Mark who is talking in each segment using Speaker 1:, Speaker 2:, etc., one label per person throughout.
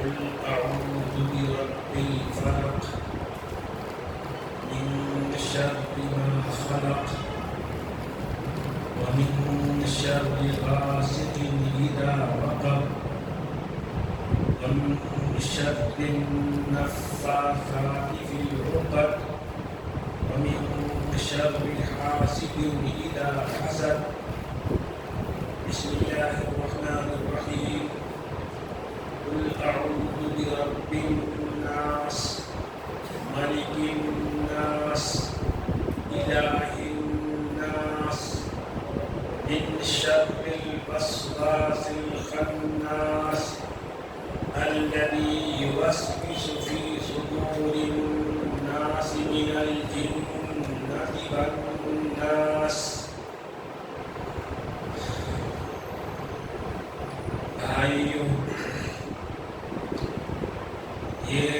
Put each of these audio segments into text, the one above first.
Speaker 1: قل أعوذ برب الفلق من شر ما خلق ومن شر غاسق إذا وقب ومن شر النفاثات في العقد ومن شر حاسد إذا حسد. بسم الله الرحمن الرحيم. قل أعوذ برب الناس ملك الناس إله الناس من شر الوسواس الخناس الذي يوسوس في صدور الناس من الجنة والناس. بھائیوں، یہ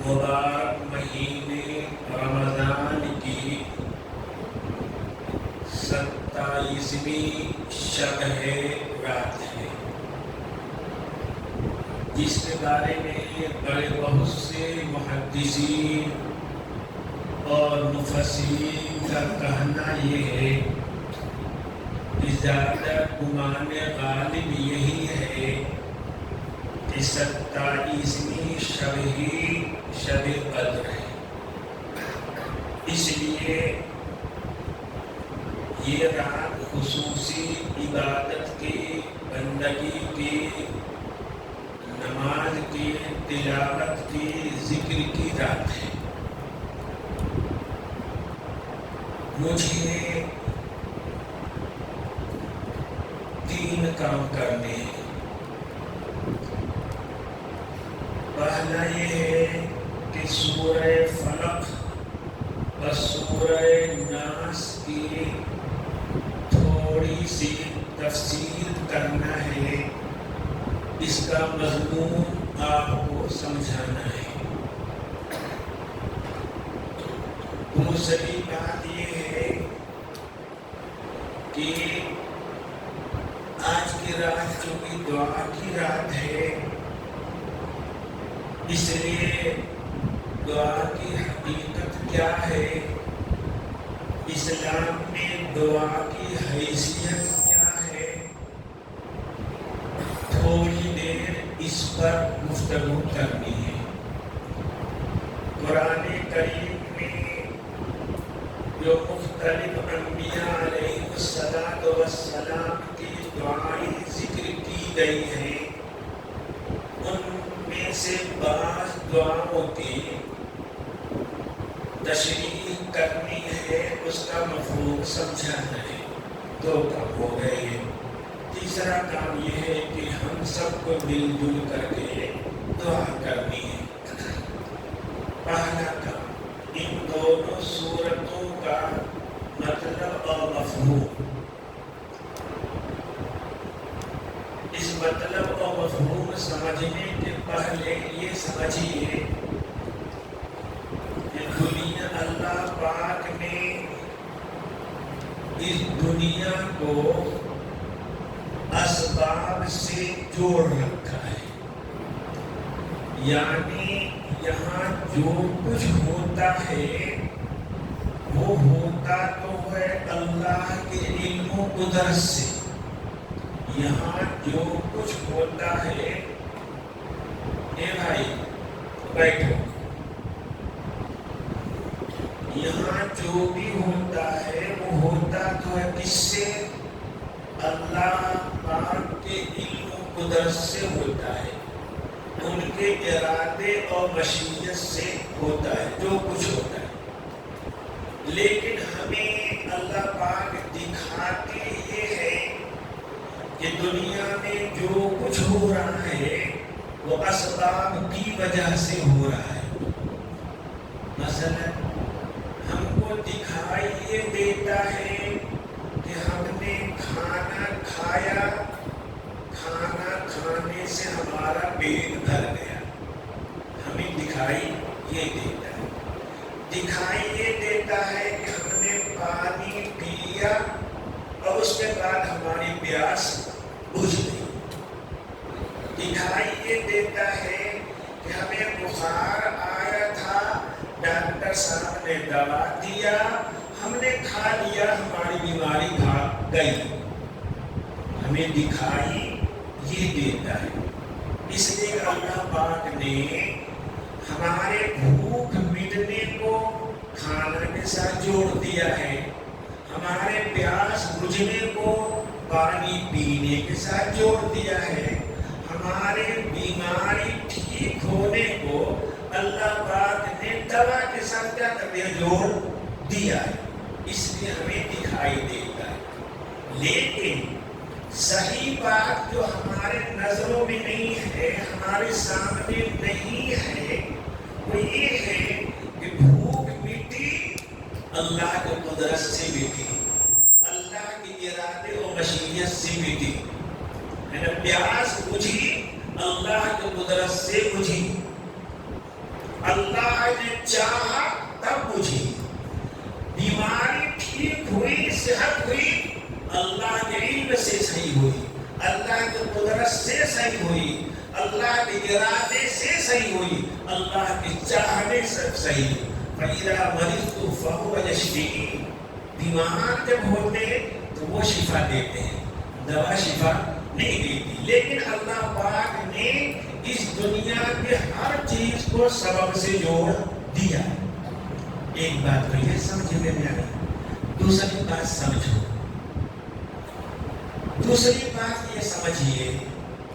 Speaker 1: مبارک مہینے رمضان کی 27ویں شب رات ہے، جس کے بارے میں بڑے بہت سے محدثین اور مفسرین کا کہنا یہ ہے کہ زیادہ گمان غالب یہی ہے کہ 27ویں شب ہی شب قدر ہے. اس لیے یہ رات خصوصی عبادت کی، بندگی کی، نماز کی، تلاوت کی، ذکر کی رات ہے. مجھے 3 کام کرنے ہیں. پہلا یہ ہے کہ سورہ فلق اور سورہ ناس کی تھوڑی سی تفسیر کرنا ہے، اس کا مضمون آپ کو سمجھانا ہے. دوسری بات یہ ہے کہ آج کی رات چونکہ دعا کی رات ہے، اس لیے دعا کی حقیقت کیا ہے، اسلام میں دعا کی حیثیت کیا ہے، تھوڑی دیر اس پر گفتگو کرنی ہے. قرآن کریم میں جو مختلف انبیاء علیہ السلام کی دعائیں ذکر کی گئی ہیں، ان میں سے بعض دعاؤں کی تشریح کرنی ہے، اس کا مفہوم سمجھانا ہے. 2 کام ہو گئے ہیں. تیسرا کام یہ ہے کہ ہم سب کو مل جل کر کے دعا کرنی ہے. پہلا کام ان دونوں سورتوں کا مطلب اور مفہوم. اس مطلب اور مفہوم سمجھنے کے پہلے یہ سمجھیے کہ اللہ پاک نے اس دنیا کو اسباب سے جوڑ رکھا ہے. یعنی یہاں جو کچھ ہوتا ہے وہ ہوتا تو ہے اللہ کے علم و قدرت سے. یہاں جو کچھ ہوتا ہے، اے بھائی بیٹھو، یہاں جو بھی ہوتا ہے وہ ہوتا تو ہے کس سے؟ اللہ پاک کے علم و قدرت سے ہوتا ہے، ان کے ارادے اور مشیت سے ہوتا ہے جو کچھ ہوتا ہے. لیکن ہمیں اللہ پاک دکھاتے یہ ہے کہ دنیا میں جو کچھ ہو رہا ہے وہ اسباب کی وجہ سے ہو رہا ہے. مثلا ہم کو دکھائی یہ دیتا ہے کہ ہم نے کھانا کھایا، کھانا کھانے سے ہمارا پیٹ بھر گیا، ہمیں دکھائی یہ دیتا ہے. دکھائی یہ دیتا ہے کہ ہم نے پانی پیا اور اس کے بعد ہماری پیاس بجھ گئی. یہ دیتا ہے کہ ہمیں بخار آیا تھا، ڈاکٹر صاحب نے دوا دیا، ہم نے کھا لیا، ہماری بیماری بھاگ گئی، ہمیں دکھائی یہ دیتا ہے۔ اس لیے اللہ پاک نے ہمارے بھوک مٹنے کو کھانا کے ساتھ جوڑ دیا ہے، ہمارے پیاس بجھنے کو پانی پینے کے ساتھ جوڑ دیا ہے، ہمارے بیماری ٹھیک ہونے کو اللہ پاک نے دوا کے ساتھ کیا کر دیا، جوڑ دیا ہے، اس لیے ہمیں دکھائی دیتا ہے۔ لیکن صحیح بات جو ہمارے نظروں میں نہیں ہے، ہمارے سامنے نہیں ہے، وہ یہ ہے کہ بھوک مٹی اللہ کے قدرت سے مٹی، اللہ کے ارادے اور مشیت سے مٹی، پیاس بجھی اللہ کے قدرت سے بجھی، اللہ نے چاہا تب بجھی، بیماری ٹھیک ہوئی، صحت ہوئی، اللہ کے علم سے صحیح ہوئی، اللہ کے قدرت سے صحیح ہوئی، اللہ کے ارادے سے صحیح ہوئی، اللہ کے چاہنے سے صحیح۔ فَإِذَا مَرِضْتُ فَهُوَ يَشْفِينِ، بیمار جب ہوتے تو وہ شفا دیتے ہیں، دوا شفا نہیں دیتی، لیکن اللہ پاک نے اس دنیا کے ہر چیز کو سبب سے جوڑ دیا۔ ایک بات تو یہ سمجھے میں آئی، دوسری بات سمجھو، دوسری بات یہ سمجھیے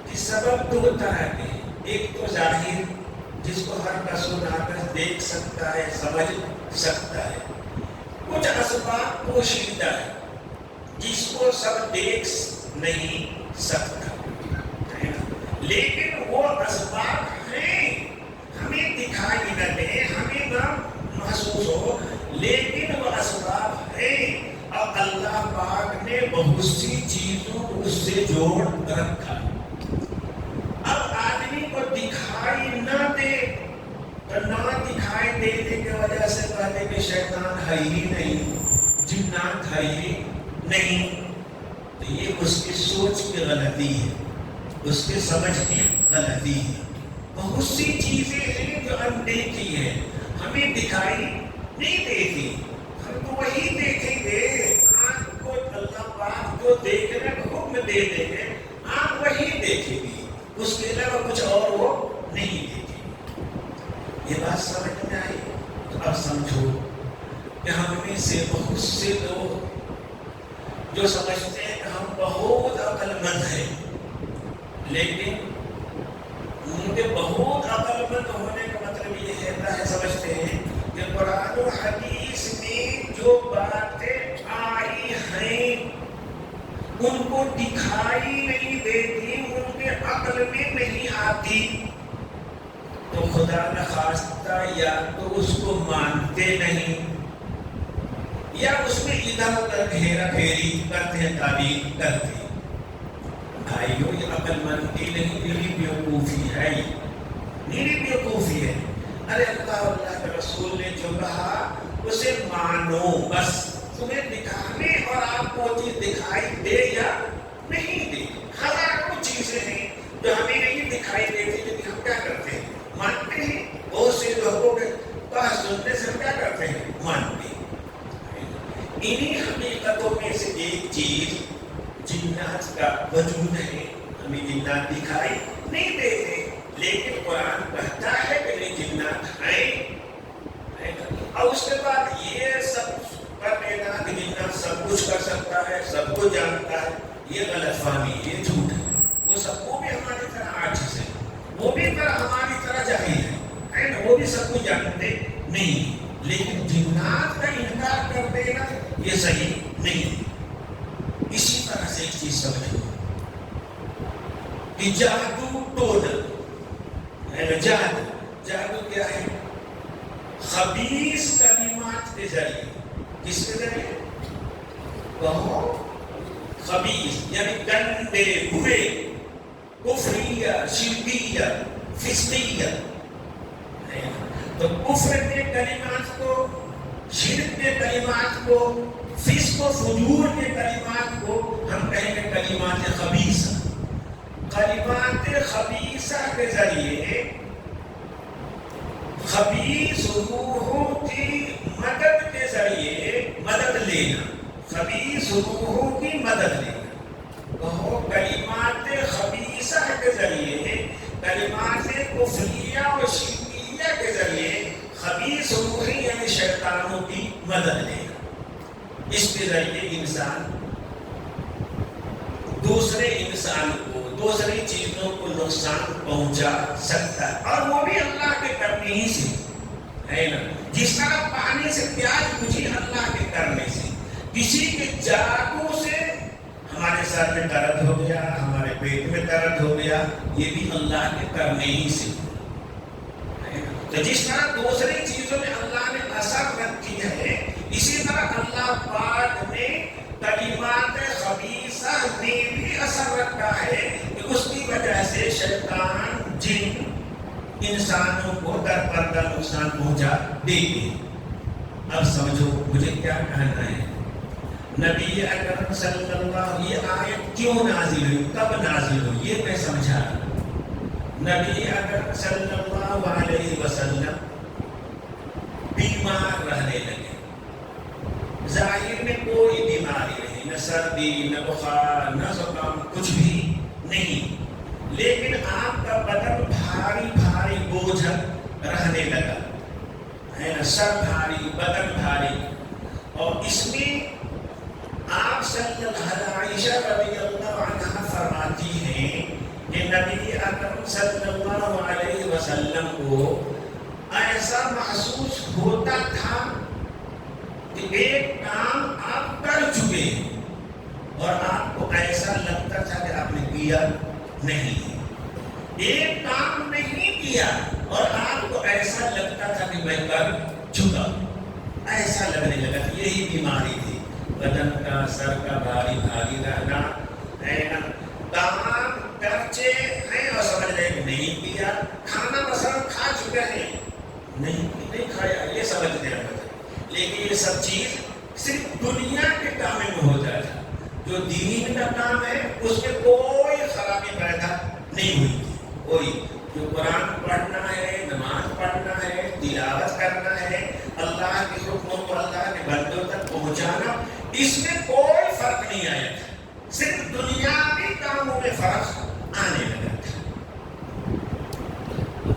Speaker 1: کہ سبب دو طرح کے ہیں، ایک تو ظاہر جس کو ہر کس و ناقص دیکھ سکتا ہے، سمجھ سکتا ہے، کچھ اسباب پوشیدہ ہے جس کو سب دیکھ نہیں سکتا، لیکن وہ اسباب ہیں، ہمیں دکھائی نہ دیں، ہمیں نہ محسوس ہو، لیکن وہ اسباب ہیں، اب اللہ پاک نے بہت سی چیزوں کو اس سے جوڑ رکھا۔ اب آدمی کو دکھائی نہ دے تو نہ دکھائی دینے کی وجہ سے کہتے کہ شیطان ہے ہی نہیں، جنات ہے ہی نہیں، تو یہ اس کی سوچ کی غلطی ہے، اس کے سمجھ کی غلطی ہے۔ بہت سی چیزیں ہیں جو اندیکھی ہیں، ہمیں دکھائی نہیں دیتی، ہم تو وہی دیکھیں گے، آنکھ کو اللہ پاک جو دیکھنے کا حکم دے دیں گے، آنکھ وہی دیکھے گی، اس کے علاوہ کچھ اور وہ نہیں دیکھے گی۔ یہ بات سمجھ میں آئی؟ تو اب سمجھو کہ ہم میں سے بہت سے لوگ جو سمجھتے ہیں کہ ہم بہت عقل مند ہیں، لیکن ان کے بہت عقل مند ہونے کا مطلب یہ ہوتا ہے، سمجھتے ہیں کہ قرآن و حدیث میں جو باتیں آئی ہیں ان کو دکھائی نہیں دیتی، ان کے عقل میں نہیں آتی، تو خدا نخواستہ یا تو اس کو مانتے نہیں، یا اس میں ادھر ادھر گھیرا پھیری کرتے ہیں، تعبیر کرتے ہیں۔ بھائیو یہ عقل مندی نہیں، میری بیوقوفی ہے، میری بیوقوفی ہے۔ ارے اللہ کے رسول نے جو کہا اسے مانو، بس تمہیں دکھانے اور آپ کو چیز دکھائی دے یا نہیں دے، ہزاروں چیزیں ہیں جو ہمیں نہیں دکھائی دیتی، لیکن ہم کیا کرتے ہیں، مانتے ہیں۔ بہت سے لوگوں کے پاس سننے سے ہم کیا کرتے ہیں، مانتے ہیں۔ انہی حقیقتوں میں سے ایک چیز جنات کا وجود ہے، ہمیں جنات دکھائی نہیں دیتے، لیکن قرآن کہتا ہے کہ نہیں جنات ہیں، اور اس کے بعد یہ سب کر لینا کہ جنات سب کچھ کر سکتا ہے، سب کچھ جانتا ہے، یہ غلط فہمی، یہ جھوٹ ہے۔ وہ سب وہ بھی ہماری طرح عاجز ہے، وہ بھی ہماری طرح جاہل ہے نا، وہ بھی سب کچھ جانتے نہیں، لیکن جنات کا انکار کر دینا یہ صحیح نہیں۔ اسی طرح سے ایک چیز سمجھو کہ جادو ٹونا، جادو کیا ہے؟ خبیث کلمات کے ذریعے، کس کے ذریعے؟ خبیث یعنی گندے، برے، کفریہ، شرکیہ، فسقیہ، تو کفر کے کلمات کو، شرک کے کلمات کو، فسق و فجور کے کلمات کو ہم کہیں گے کلمات خبیثہ۔ کلمات خبیثہ کے ذریعے خبیث روحوں کی مدد کے ذریعے مدد لینا، خبیث روحوں کی مدد لینا، وہ کلمات خبیثہ کے ذریعے، کلمات کفریہ و شرکیہ کے ذریعے خبیث روحیں یعنی شیطانوں کی مدد لینا۔ اس کے ذریعے انسان دوسرے انسان کو، دوسری چیزوں کو نقصان پہنچا سکتا ہے، اور وہ بھی اللہ کے کرنے ہی سے ہے نا۔ جس طرح پانی سے پیاس بجھی اللہ کے کرنے سے، کسی کے جادو سے ہمارے سر میں درد ہو گیا، ہمارے پیٹ میں درد ہو گیا، یہ بھی اللہ کے کرنے ہی سے۔ تو جس طرح دوسری چیزوں میں اللہ نے اثر رکھی ہے، اسی طرح اللہ پاک نے کلمات خبیثہ میں بھی اثر رکھا ہے کہ اس کی وجہ سے شیطان، جن انسانوں کو در پردہ نقصان پہنچا دیتے۔ اب سمجھو مجھے کیا کہنا ہے۔ نبی اکرم صلی اللہ علیہ وسلم، یہ آیت کیوں نازل ہوئی، کب نازل ہوئی، یہ میں سمجھا۔ نبی اکرم صلی اللہ علیہ وسلم بیمار رہنے لگے، ظاہر میں کوئی بیماری نہیں، نہ سردی، نہ بخار، نہ زکام، کچھ بھی نہیں، لیکن آپ کا بدن بھاری بھاری بوجھ رہنے لگا ہے نا، سر بھاری، بدن بھاری، اور اس میں آپ صلی اللہ عائشہ رضی اللہ عنہ فرماتی ہیں کہ نبی اکرم صلی اللہ علیہ وسلم کو ایسا محسوس ہوتا تھا کہ ایک کام آپ کر چکے ہیں اور آپ کو ایسا لگتا تھا کہ آپ نے کیا نہیں، ایک کام نہیں کیا اور آپ کو ایسا لگتا تھا کہ میں کر چکا، ایسا لگنے لگا۔ یہی بیماری تھی، بدن کا، سر کا بھاری بھاری رہنا ہے نا، کام کرچے ہیں اور سمجھ رہے کہ نہیں کیا، کھانا مثلا کھا چکے ہیں، نہیں کھایا، یہ سمجھتے ہیں، لیکن یہ سب چیز صرف دنیا کے کام میں ہو جاتا ہے، جو دین کا کام ہے اس میں کوئی خرابی پیدا نہیں ہوئی تھی، کوئی جو قرآن پڑھنا ہے، نماز پڑھنا ہے، تلاوت کرنا ہے، اللہ کے حکموں کو اللہ کے بندوں تک پہنچانا، اس میں کوئی فرق نہیں آیا تھا، صرف دنیاوی کاموں میں فرق آنے لگا تھا۔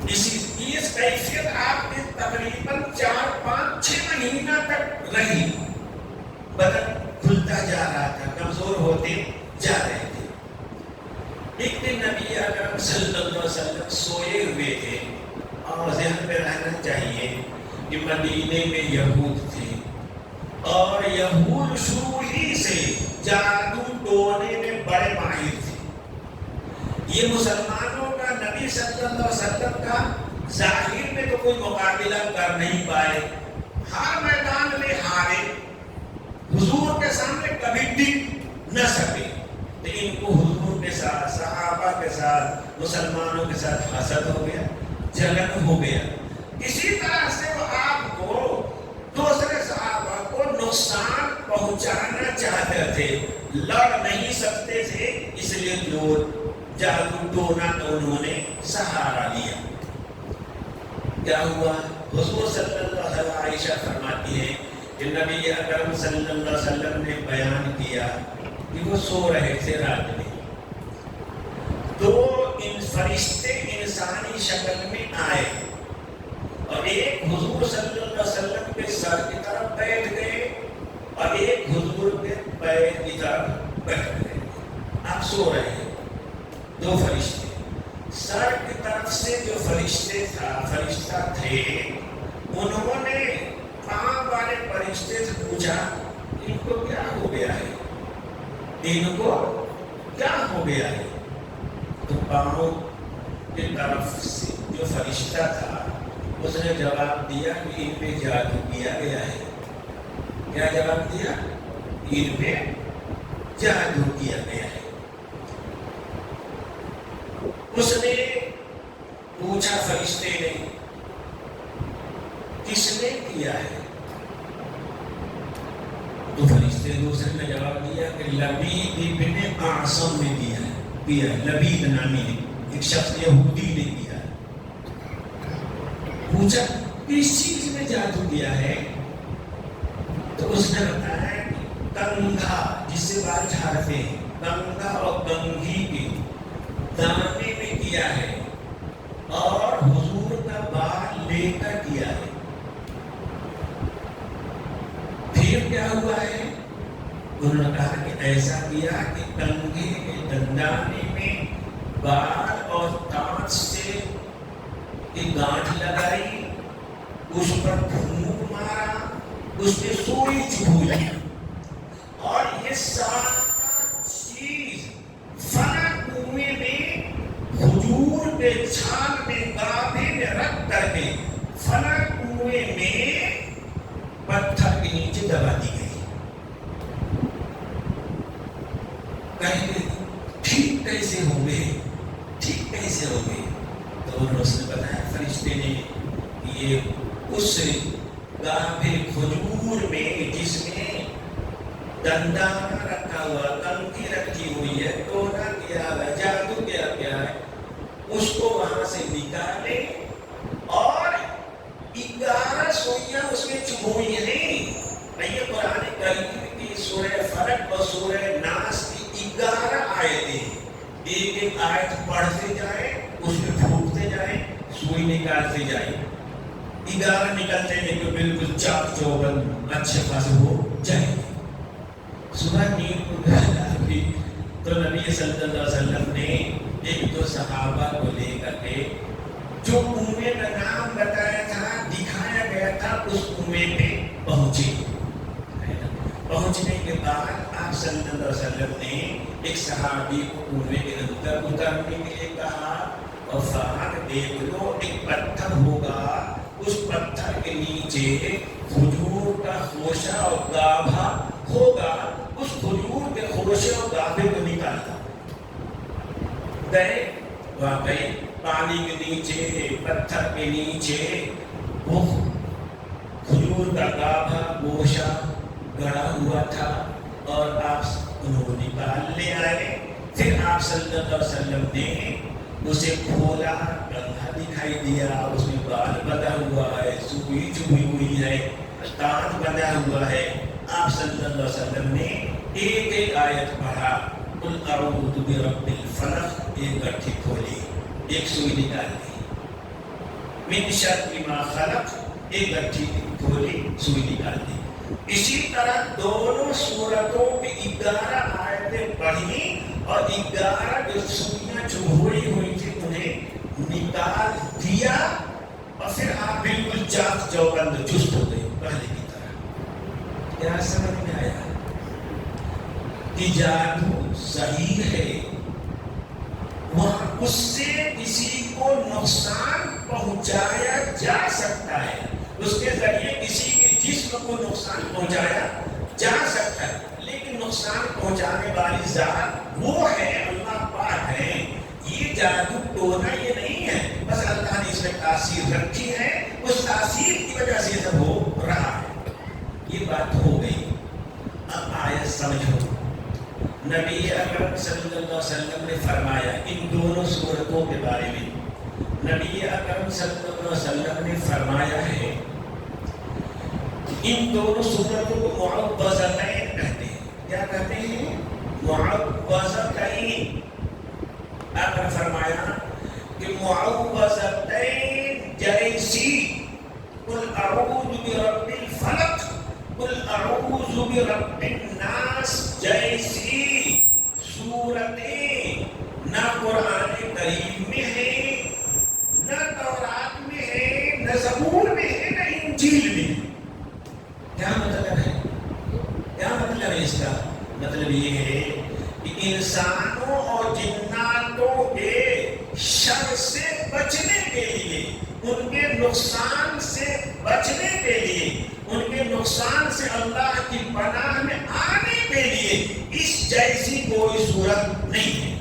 Speaker 1: اس کیفیت آپ کے تقریباً 4-5-6 مہینہ تک رہی، بدن کھلتا جا رہا تھا، کمزور ہوتے جا رہے تھے۔ ایک دن نبی اکرم صلی اللہ علیہ وسلم سوئے ہوئے تھے، اور ذہن میں رہنا چاہیے کہ مدینے میں یہود تھے، اور یہود شروع ہی سے جادو ٹونے میں بڑے ماہر تھے۔ یہ مسلمانوں کا نبی صلی اللہ علیہ وسلم کا ظاہر میں تو کوئی مقابلہ کر نہیں پائے، ہر میدان میں ہارے، حضور کے سامنے کبھی ٹک نہ سکے، لیکن کو حضور کے ساتھ، صحابہ کے ساتھ، مسلمانوں کے ساتھ حسد ہو گیا، جلن ہو گیا، کسی طرح سے وہ آپ کو، دوسرے صحابہ کو نقصان پہنچانا چاہتے تھے، لڑ نہیں سکتے تھے، اس لیے جو جادو ٹونا تو انہوں نے سہارا لیا۔ کیا ہوا؟ حضور صلی اللہ علیہ وسلم، عائشہ فرماتی ہے کہ نبی اکرم صلی اللہ علیہ وسلم نے بیان کیا کہ وہ سو رہے تھے رات میں، دو فرشتے انسانی شکل میں آئے اور ایک حضور صلی اللہ علیہ وسلم کے سر کی طرف بیٹھ گئے اور ایک حضور کے پیر کی طرف بیٹھ گئے۔ آپ سو رہے ہیں، دو فرشتے، سر کی طرف سے جو فرشتہ تھے، انہوں نے پاؤں والے فرشتے سے پوچھا ان کو کیا ہو گیا ہے، ان کو کیا ہو گیا ہے؟ تو پاؤں کی طرف سے جو فرشتہ تھا اس نے جواب دیا کہ ان پہ جادو کیا گیا ہے۔ کیا جواب دیا؟ ان پہ جادو کیا گیا ہے۔ اس نے پوچھا فرشتے نے کس نے کیا ہے؟ تو فرشتے دوسرے نے جواب دیا کہ لبید ابن اعصم نے دیا ہے۔ کیا، لبید نامی نے ایک شخص یہودی نے کیا. پوچھا کس چیز میں جادو کیا ہے؟ تو اس نے بتایا کہ کنگھا جس سے بال جھاڑتے ہیں، کنگھا اور کنگھی کے دانے میں کیا ہے اور حضور کا بال لے کر کیا ہے. پھر کیا ہوا ہے؟ انہوں نے کہا کہ ایسا کیا کہ کنگھے کے دندانے میں بال اور تانچ سے ایک گانٹھ لگائی، اس پر پھونک مارا، اس میں سوئی چبھوئی، اور یہ سارا چیز فلک کنویں میں کھجور کے چھال میں گابھے میں رکھ کر کے فلک کنویں میں پتھر کے نیچے دبا دی گئی. کہیں گے ٹھیک کیسے ہوں گے، ٹھیک کیسے ہوں گے؟ تو انہوں نے بتایا فرشتے نے یہ اس گابھے کھجور میں جس میں دندانہ رکھا ہوا، کنگھی رکھی ہوئی ہے، ٹونا کیا ہے، جادو کیا گیا ہے، اس کو وہاں سے نکالے اور 11 سوئیاں اس میں چبھوئی ہیں. یہ قرآن کریم کی سورہ فلق اور سورہ ناس کی 11 آیتیں، ایک ایک آیت پڑھتے جائیں، اس میں پھونکتے جائیں، سوئی نکالتے جائیں. 11 نکلتے ہیں تو بالکل چاک چوبند اچھے خاصے ہو جائیں گے. صبح نیند کو گھر تو نبی صلی اللہ علیہ وسلم نے ایک دو صحابہ کو لے کر کے جو کنویں کا نام بتایا تھا، دکھایا گیا تھا، اس کنویں پہ پہنچے. پہنچنے کے بعد آپ صلی اللہ علیہ وسلم نے ایک صحابی کو کنویں کے اندر اترنے کے لیے کہا اور فرمایا دیکھ لو ایک پتھر ہوگا، اس پتھر کے نیچے کھجور کا خوشہ اور گابھا ہوگا، اس کھجور کے خوشے اور گابھے کو نکالتا. گئے واقعی پانی کے نیچے، پتھر کے نیچے وہ کھجور کا گابھا گوشہ گڑا ہوا تھا اور آپ انہوں نکال لے آئے. پھر آپ صلی اللہ علیہ وسلم نے اسے کھولا، کنگھا دکھائی دیا، اس میں بال بندھا ہوا ہے، سوئی چبھی ہوئی ہے، تانچ بندھا ہوا ہے. آپ صلی اللہ علیہ وسلم نے ایک ایک آیت پڑھا، قل اعوذ برب الفلق، ایک گٹھی کھولی، ایک سوئی نکال دی، من شر ما خلق، ایک گٹھی کھولی، سوئی نکال دی. اسی طرح دونوں سورتوں کی 11 آیتیں پڑھی اور 11 جو سوئیاں چبھوئی ہوئی تھی انہیں نکال دیا اور پھر آپ بالکل چاک چوبند چست ہو گئے پہلے کی طرح. کیا سمجھ میں آیا کہ جادو صحیح ہے؟ وہاں اس سے کسی کو نقصان پہنچایا جا سکتا ہے، اس کے ذریعے کسی کے جسم کو نقصان پہنچایا جا سکتا ہے، لیکن نقصان پہنچانے والی ذات وہ ہے، اللہ پاک ہے. یہ جادو ٹونا یہ نہیں ہے، بس اللہ نے اس میں تاثیر رکھی ہے، اس تاثیر کی وجہ سے سب ہو رہا ہے. یہ بات ہو گئی. اب آیت سمجھو. نبی اکرم صلی اللہ علیہ وسلم نے فرمایا ان دونوں صورتوں کے بارے میں، نبی اکرم صلی اللہ علیہ وسلم نے فرمایا ہے ان دونوں صورتوں کو معوذتین کہتے ہیں. کیا کہتے ہیں؟ معوذتین. آپ نے فرمایا کہ معوذتین جیسی قل اعوذ برب الفلق، قل اعوذ برب الناس جیسی سورتیں نہ قرآن کریم میں ہے، نہ تورات میں ہے، نہ زبور میں ہے، نہ انجیل میں ہے. کیا مطلب ہے؟ کیا مطلب ہے اس کا؟ مطلب یہ ہے کہ انسانوں اور جناتوں کے شر سے بچنے کے لیے، ان کے نقصان سے بچنے کے لیے، ان کے نقصان سے اللہ کی پناہ میں آنے کے لیے اس جیسی کوئی صورت نہیں ہے.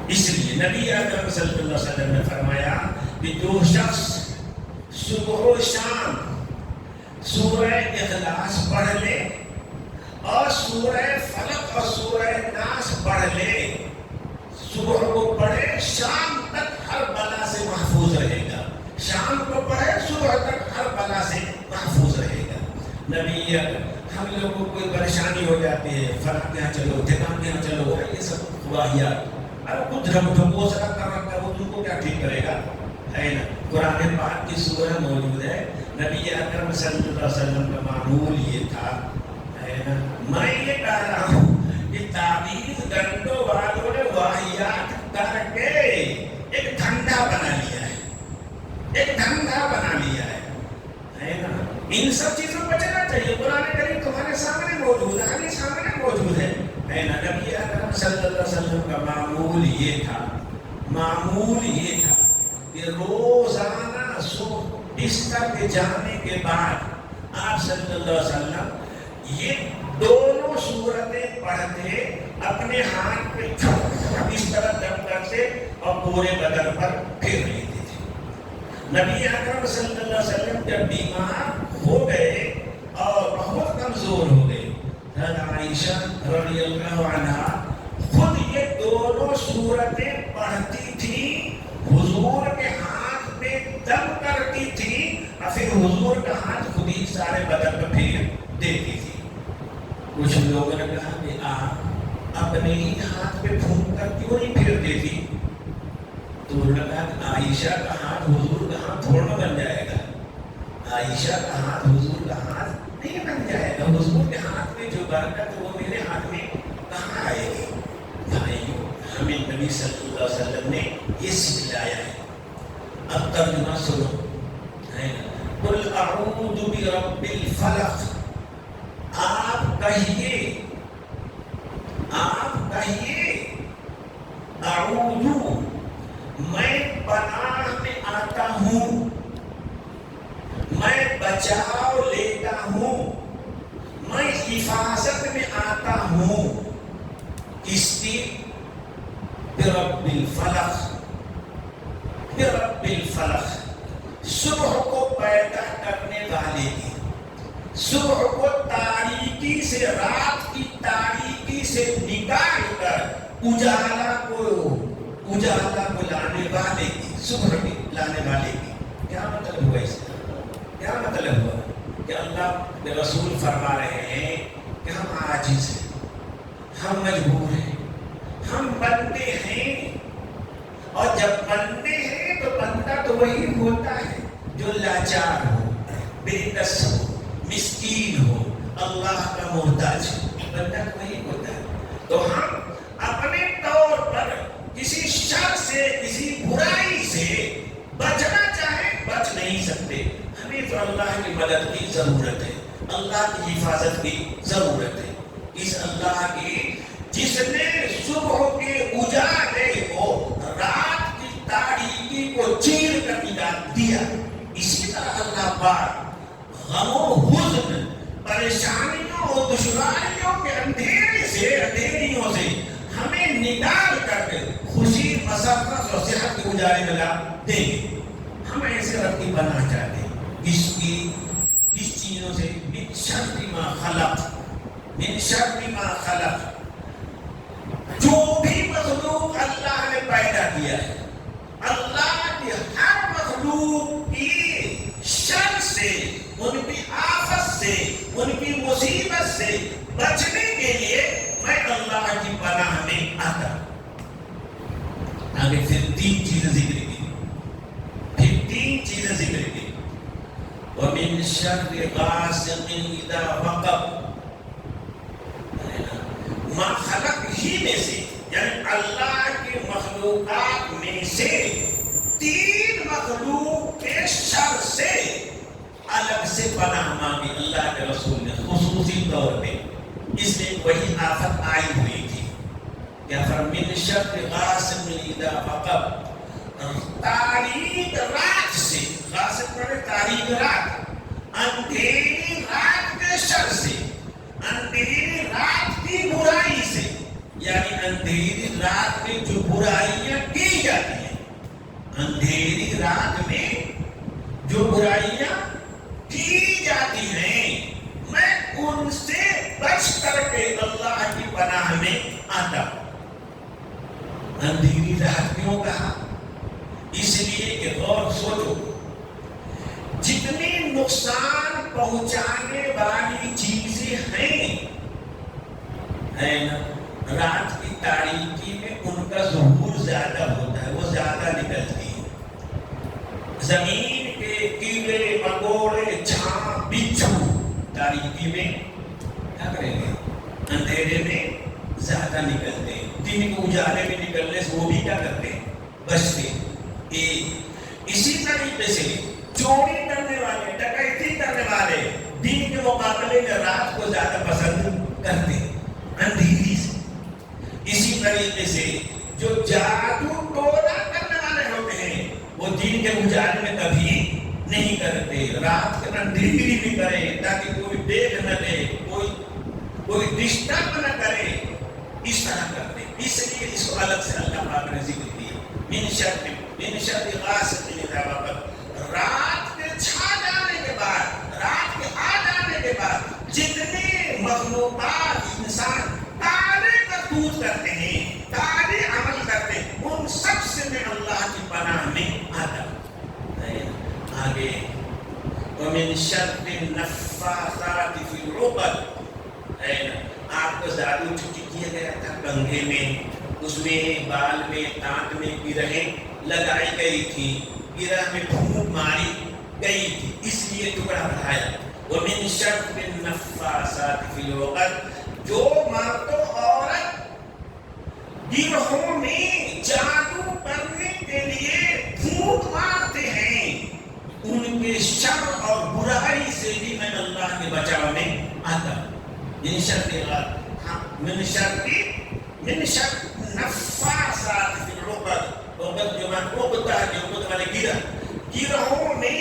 Speaker 1: اس لیے نبی اکرم صلی اللہ علیہ وسلم نے فرمایا کہ جو شخص صبح و شام سورہ اخلاص پڑھ لے اور سورہ فلق اور سورہ ناس پڑھ لے صبح کو پڑھے شام تک ہر بلا سے محفوظ رہے گا، شام کو پڑھے صبح تک ہر بلا سے محفوظ رہے گا۔ نبی ہم لوگوں کو کوئی پریشانی ہو جاتی ہے، فلاں کے یہاں چلو، ٹھکان کے یہاں چلو، یہ سب خواہیات، اب کچھ ڈھکو سرا کر رکھا ہے، وہ تم کو کیا ٹھیک کرے گا، ہے نا۔ قرآن پاک کی سورہ موجود ہے، نبی اکرم صلی اللہ علیہ وسلم کا معمول یہ تھا، ہے نا۔ میں یہ کہہ رہا ہوں کہ تعویذ گنڈوں والوں نے واہیات کر کے ایک دھندا بنا لیا ہے، ایک دھندا بنا لیا ہے نا۔ ان سب چیزوں کو بچنا چاہیے۔ قرآن کریم تمہارے سامنے موجود ہے، ہمارے سامنے موجود ہے نا۔ نبی اکرم صلی اللہ علیہ وسلم کا معمول یہ تھا، معمول یہ تھا کہ روزانہ صبح بستر کے جانے کے بعد آپ صلی اللہ علیہ وسلم یہ دونوں صورتیں پڑھتے، اپنے ہاتھ پہ اس طرح دم کرتے اور پورے بدن پر پھر لیتے تھے۔ نبی اکرم صلی اللہ علیہ وسلم جب بیمار ہو گئے اور بہت کمزور ہو گئے، حضرت عائشہ رضی اللہ عنہا خود یہ دونوں صورتیں پڑھتی تھی، حضور کے ہاتھ میں دم کرتی تھی اور پھر حضور کا ہاتھ خود ہی سارے بدن پر پھیر دیتی تھی۔ کچھ لوگوں نے کہا کہ آپ اپنے ہی ہاتھ پہ پھونک کر کیوں نہیں پھیر دیتی؟ تو انہوں نے کہا کہ عائشہ کا ہاتھ حضور کا ہاتھ تھوڑا بن جائے گا، عائشہ کا ہاتھ حضور کا ہاتھ نہیں بن جائے گا، حضور کے ہاتھ میں جو برکت ہے وہ میرے ہاتھ میں کہاں آئے گی؟ بھائیو، ہمیں نبی صلی اللہ علیہ وسلم نے یہ سکھلایا ہے۔ اب ترجمہ سنو، قل اعوذ برب الفلق، آپ کہیے اعوذ، میں پناہ میں آتا ہوں، میں بچاؤ لیتا ہوں، میں حفاظت میں آتا ہوں، کس کی؟ برب الفلق، برب الفلق، صبح کو پیدا کرنے والے کی، صبح کو تاریکی سے، رات کی تاریکی سے نکال کر اجالا کو لانے والے کی، صبح کی لانے والے کی۔ کیا مطلب ہوا اس کا؟ کیا مطلب ہوا کہ اللہ کے رسول فرما رہے ہیں کہ ہم عاجز ہیں، ہم مجبور ہیں، ہم بندے ہیں، اور جب بندے ہیں تو بندہ تو وہی ہوتا ہے جو لاچار ہو، بے کس ہو، مسکین ہو، اللہ کا محتاج ہو، بندہ تو وہی ہوتا ہے۔ تو ہم اپنے طور پر کسی شر سے، کسی برائی سے بچنا چاہیں بچ نہیں سکتے، ہمیں تو اللہ کی مدد کی ضرورت ہے، اللہ کی حفاظت کی ضرورت ہے، اس اللہ کی جس نے صبح کے اجالے کو، رات کی تاریکی کو چیر کر نکال دیا، اسی طرح اللہ پاک غم و حزن، پریشانیوں اور دشواریوں کے اندھیرے سے، اندھیریوں سے ہمیں نکال کر کے خوشی، مسرت اور صحت کے اجالے میں لا دیں گے۔ ہم ایسے رب کی پناہ چاہتے ہیں، کس چیزوں سے؟ من شر ما خلق، من شر ما خلق، جو بھی مخلوق اللہ نے پیدا کیا ہے، اللہ کی ہر مخلوق کی شر سے، ان کی آفت سے، ان کی مصیبت سے بچنے کے لیے میں اللہ کی پناہ میں آتا ہوں۔ آگے پھر تین چیزیں ذکر کی، وَمِن شَرِّ غَاسِقٍ إِذَا وَقَبَ، ما خلق ہی میں سے، یعنی اللہ کی مخلوقات میں سے تین مخلوق کے شر سے الگ سے پناہ مانگی اللہ کے رسول نے خصوصی طور پہ، اس میں وہی آفت آئی ہوئی تھی۔ کیا مِن شَرِّ غَاسِقٍ إِذَا وَقَبَ، تاریک رات سے، غاسق پڑھے تاریک رات، اندھیری رات کے شر سے، اندھیری رات کی برائی سے، یعنی اندھیری رات میں جو برائیاں کی جاتی ہیں، اندھیری رات میں جو برائیاں کی جاتی ہیں، میں ان سے بچ کر کے اللہ کی پناہ میں آتا ہوں۔ اندھیری رات کیوں کہا؟ اس لیے کہ غور سوچو، جتنی نقصان پہنچانے والی چیزیں ہیں نا، رات کی تاریکی میں ان کا ظہور زیادہ ہوتا ہے، وہ زیادہ نکلتی ہے۔ زمین کے کیڑے مکوڑے جھاں بچھو تاریکی میں کیا کریں گے؟ اندھیرے میں زیادہ نکلتے ہیں۔ دن کو اجالے میں نکلنے سے وہ بھی کیا کرتے ہیں؟ بچتے ہیں۔ اسی طریقے سے چوری کرنے والے، ڈکیتی کرنے والے دن کے مقابلے میں رات کو زیادہ پسند کرتے ہیں اندھیری سے۔ اسی طریقے سے جو جادو ٹونا کرنے والے ہوتے ہیں وہ دن کے اجالے میں کبھی نہیں کرتے، رات کے اندھیری بھی کریں تاکہ کوئی دیکھ نہ لے، کوئی ڈسٹرب نہ کرے، اس طرح کرتے۔ اس لیے اس کو الگ سے اللہ پاک نے ذکر کیا، من شر غاسق اذا وقب۔ رات کے چھا جانے کے بعد، رات کے آ جانے کے بعد جتنے مخلوقات انسان کالے کرتوت کرتے ہیں، کالے عمل کرتے ہیں، ان سب سے میں اللہ کی پناہ میں آتا ہوں۔ آگے ومن شر النفاثات فی العقد، آپ کو جادو چھٹی کیا گیا تھا کنگھے میں، اس میں بال میں، دانت میں گرہیں لگائی گئی تھی، گرہ میں پھونک ماری گئی تھی، اس لیے ٹکڑا بڑھایا۔ ومن شر النفاثات فی العقد، جو مرد و عورت گرہوں میں جادو کرنے کے لیے پھونک مارتے ہیں، ان کے شر اور برائی سے بھی میں اللہ کے بچاؤ میں آتا ہوں۔ من شر نفاثات فی العقد، عقد جو عقدہ ہے، عقد والے گرہوں میں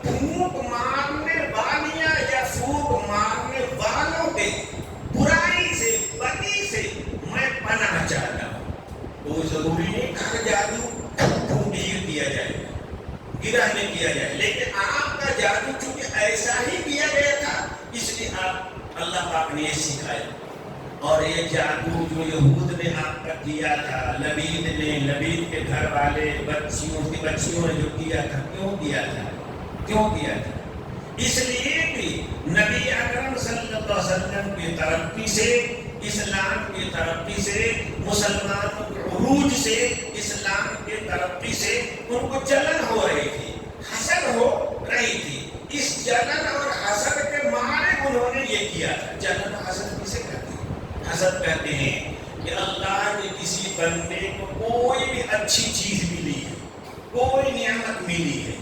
Speaker 1: پھونک مارنے والیاں یا پھونک مارنے والوں کے برائی سے، بدی سے میں پناہ چاہتا ہوں۔ تو ضروری نہیں کہ جادو پھونک ہی کیا جائے، گرہ میں کیا جائے، لیکن آپ کا جادو چونکہ ایسا ہی کیا گیا تھا، اس لیے آپ اللہ پاک نے یہ سکھایا۔ اور یہ جادو جو یہود نے آپ کا کیا تھا، لبید کے گھر والے بچیوں کی بچیوں نے جو کیا تھا، کیوں کیا تھا؟ اس لیے کہ نبی اکرم صلی اللہ علیہ وسلم کی ترقی سے، اسلام کی ترقی سے، مسلمانوں کے عروج سے، اسلام کی ترقی سے ان کو جلن ہو رہی تھی، حسد ہو رہی تھی۔ اس جلن اور حسد کے مارے انہوں نے یہ کیا تھا۔ جلن اور حسد کسے کہتے ہیں؟ حسد کہتے ہیں کہ اللہ نے کسی بندے کو کوئی بھی اچھی چیز ملی ہے، کوئی نعمت ملی ہے،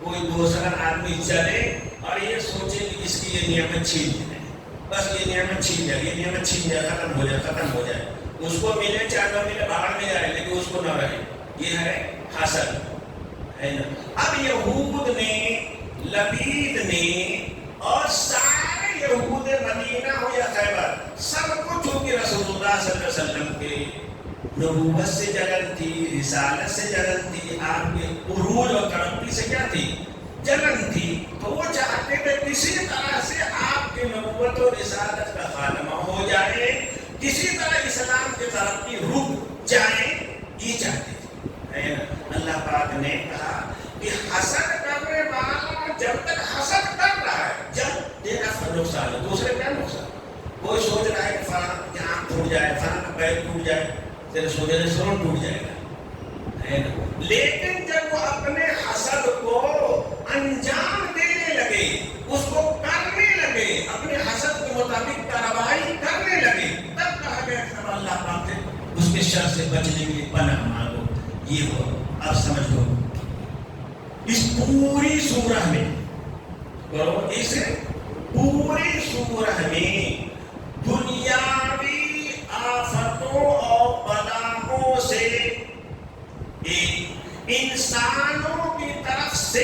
Speaker 1: کوئی دوسرا آدمی چلے اور یہ سوچے کہ اس کی یہ نعمت چھین جائے، بس یہ نعمت چھین جائے، یہ نعمت چھین جائے، ختم ہو جائے، اس کو ملے چاہے نہ ملے، باہر میں جائے لیکن اس کو نہ رہے، یہ ہے حسد، ہے نا۔ اب یہود نے، لبید نے اور سارے یہود مدینہ ہو یا خیبر، سب کو چونکہ رسول اللہ صلی اللہ علیہ وسلم کے نبوت سے جلن تھی، رسالت سے جلن تھی، آپ کے عروج اور ترقی سے کیا تھی؟ جلن تھی۔ تو وہ چاہتے تھے کسی طرح سے آپ کی نبوت اور رسالت کا خاتمہ ہو جائے، کسی طرح اسلام کی ترقی رک جائے، یہ چاہتے تھے۔ اللہ پاک نے کہا کہ حسد کرنے والا جب تک حسد کر رہا ہے، جب دیکھا نقصان ہے، دوسرے کیا نقصان؟ کوئی سوچ رہا ہے کہ فلاں کی آنکھ ٹوٹ جائے، فلاں کا پیر ٹوٹ جائے، تیرے سوچے سرون ٹوٹ جائے گا، لیکن جب وہ اپنے حسد کو انجام دینے لگے، اس کو کرنے لگے، اپنے حسد کے مطابق کارروائی کرنے لگے، تب کہا گیا کہ اللہ پاک سے اس کے شر سے بچنے کے لیے پناہ مانگو۔ یہ ہو، اب سمجھ لو اس پوری سورہ میں، اس پوری سورہ میں دنیاوی آفتوں اور بلاؤں سے انسانوں کی طرف سے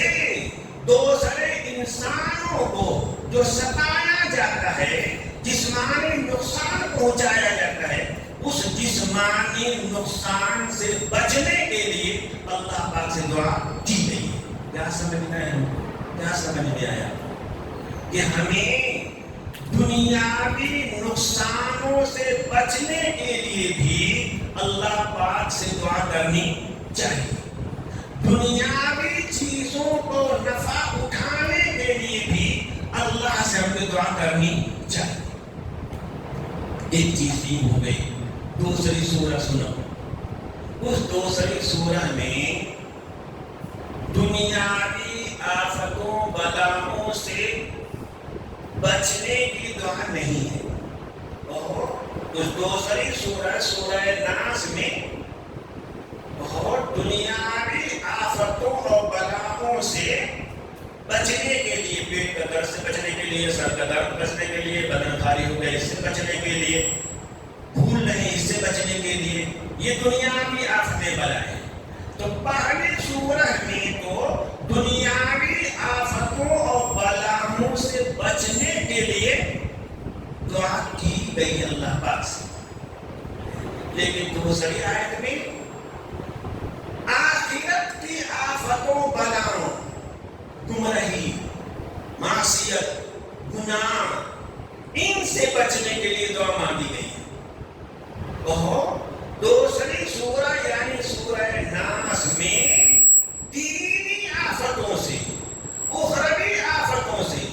Speaker 1: دوسرے انسانوں کو جو ستایا جاتا ہے، جسمانی نقصان پہنچایا جاتا ہے، اس جسمانی نقصان سے بچنے کے لیے اللہ پاک سے دعا کی گئی ہے۔ کیا سمجھ میں آیا کہ ہمیں دنیاوی نقصانوں سے بچنے کے لیے بھی اللہ پاک سے دعا کرنی چاہیے. دنیاوی چیزوں کو نفع اٹھانے کے لیے بھی اللہ سے ہم کو دعا کرنی چاہیے. ایک چیز یہ ہو گئی. دوسری سورہ سنو. اس دوسری سورہ میں دنیاوی آفتوں بلاؤں سے بچنے کی دعا نہیں ہے. اس دوسری سورہ سورہ ناس میں بہت دنیاوی آفتوں اور بلاؤں سے بچنے کے لیے، پیٹ کا درد سے بچنے کے لیے، سر کا درد بچنے کے لیے، بدن بھاری ہو گئے اس سے بچنے کے لیے، بھول نہیں اس سے بچنے کے لیے، یہ دنیاوی آفتیں بلائیں. تو پہلی سورہ میں تو دنیاوی آفتوں اور بلاؤں سے بچنے کے لیے دعا کی گئی اللہ پاک سے. لیکن دوسری آیت میں آخرت کی آفتوں بلاؤں، گمراہی، معصیت، گناہ، ان سے بچنے کے لیے دعا مانگی گئی ہے. دوسری سورہ یعنی سورہ ناس میں دینی آفتوں سے، اخروی آفتوں سے،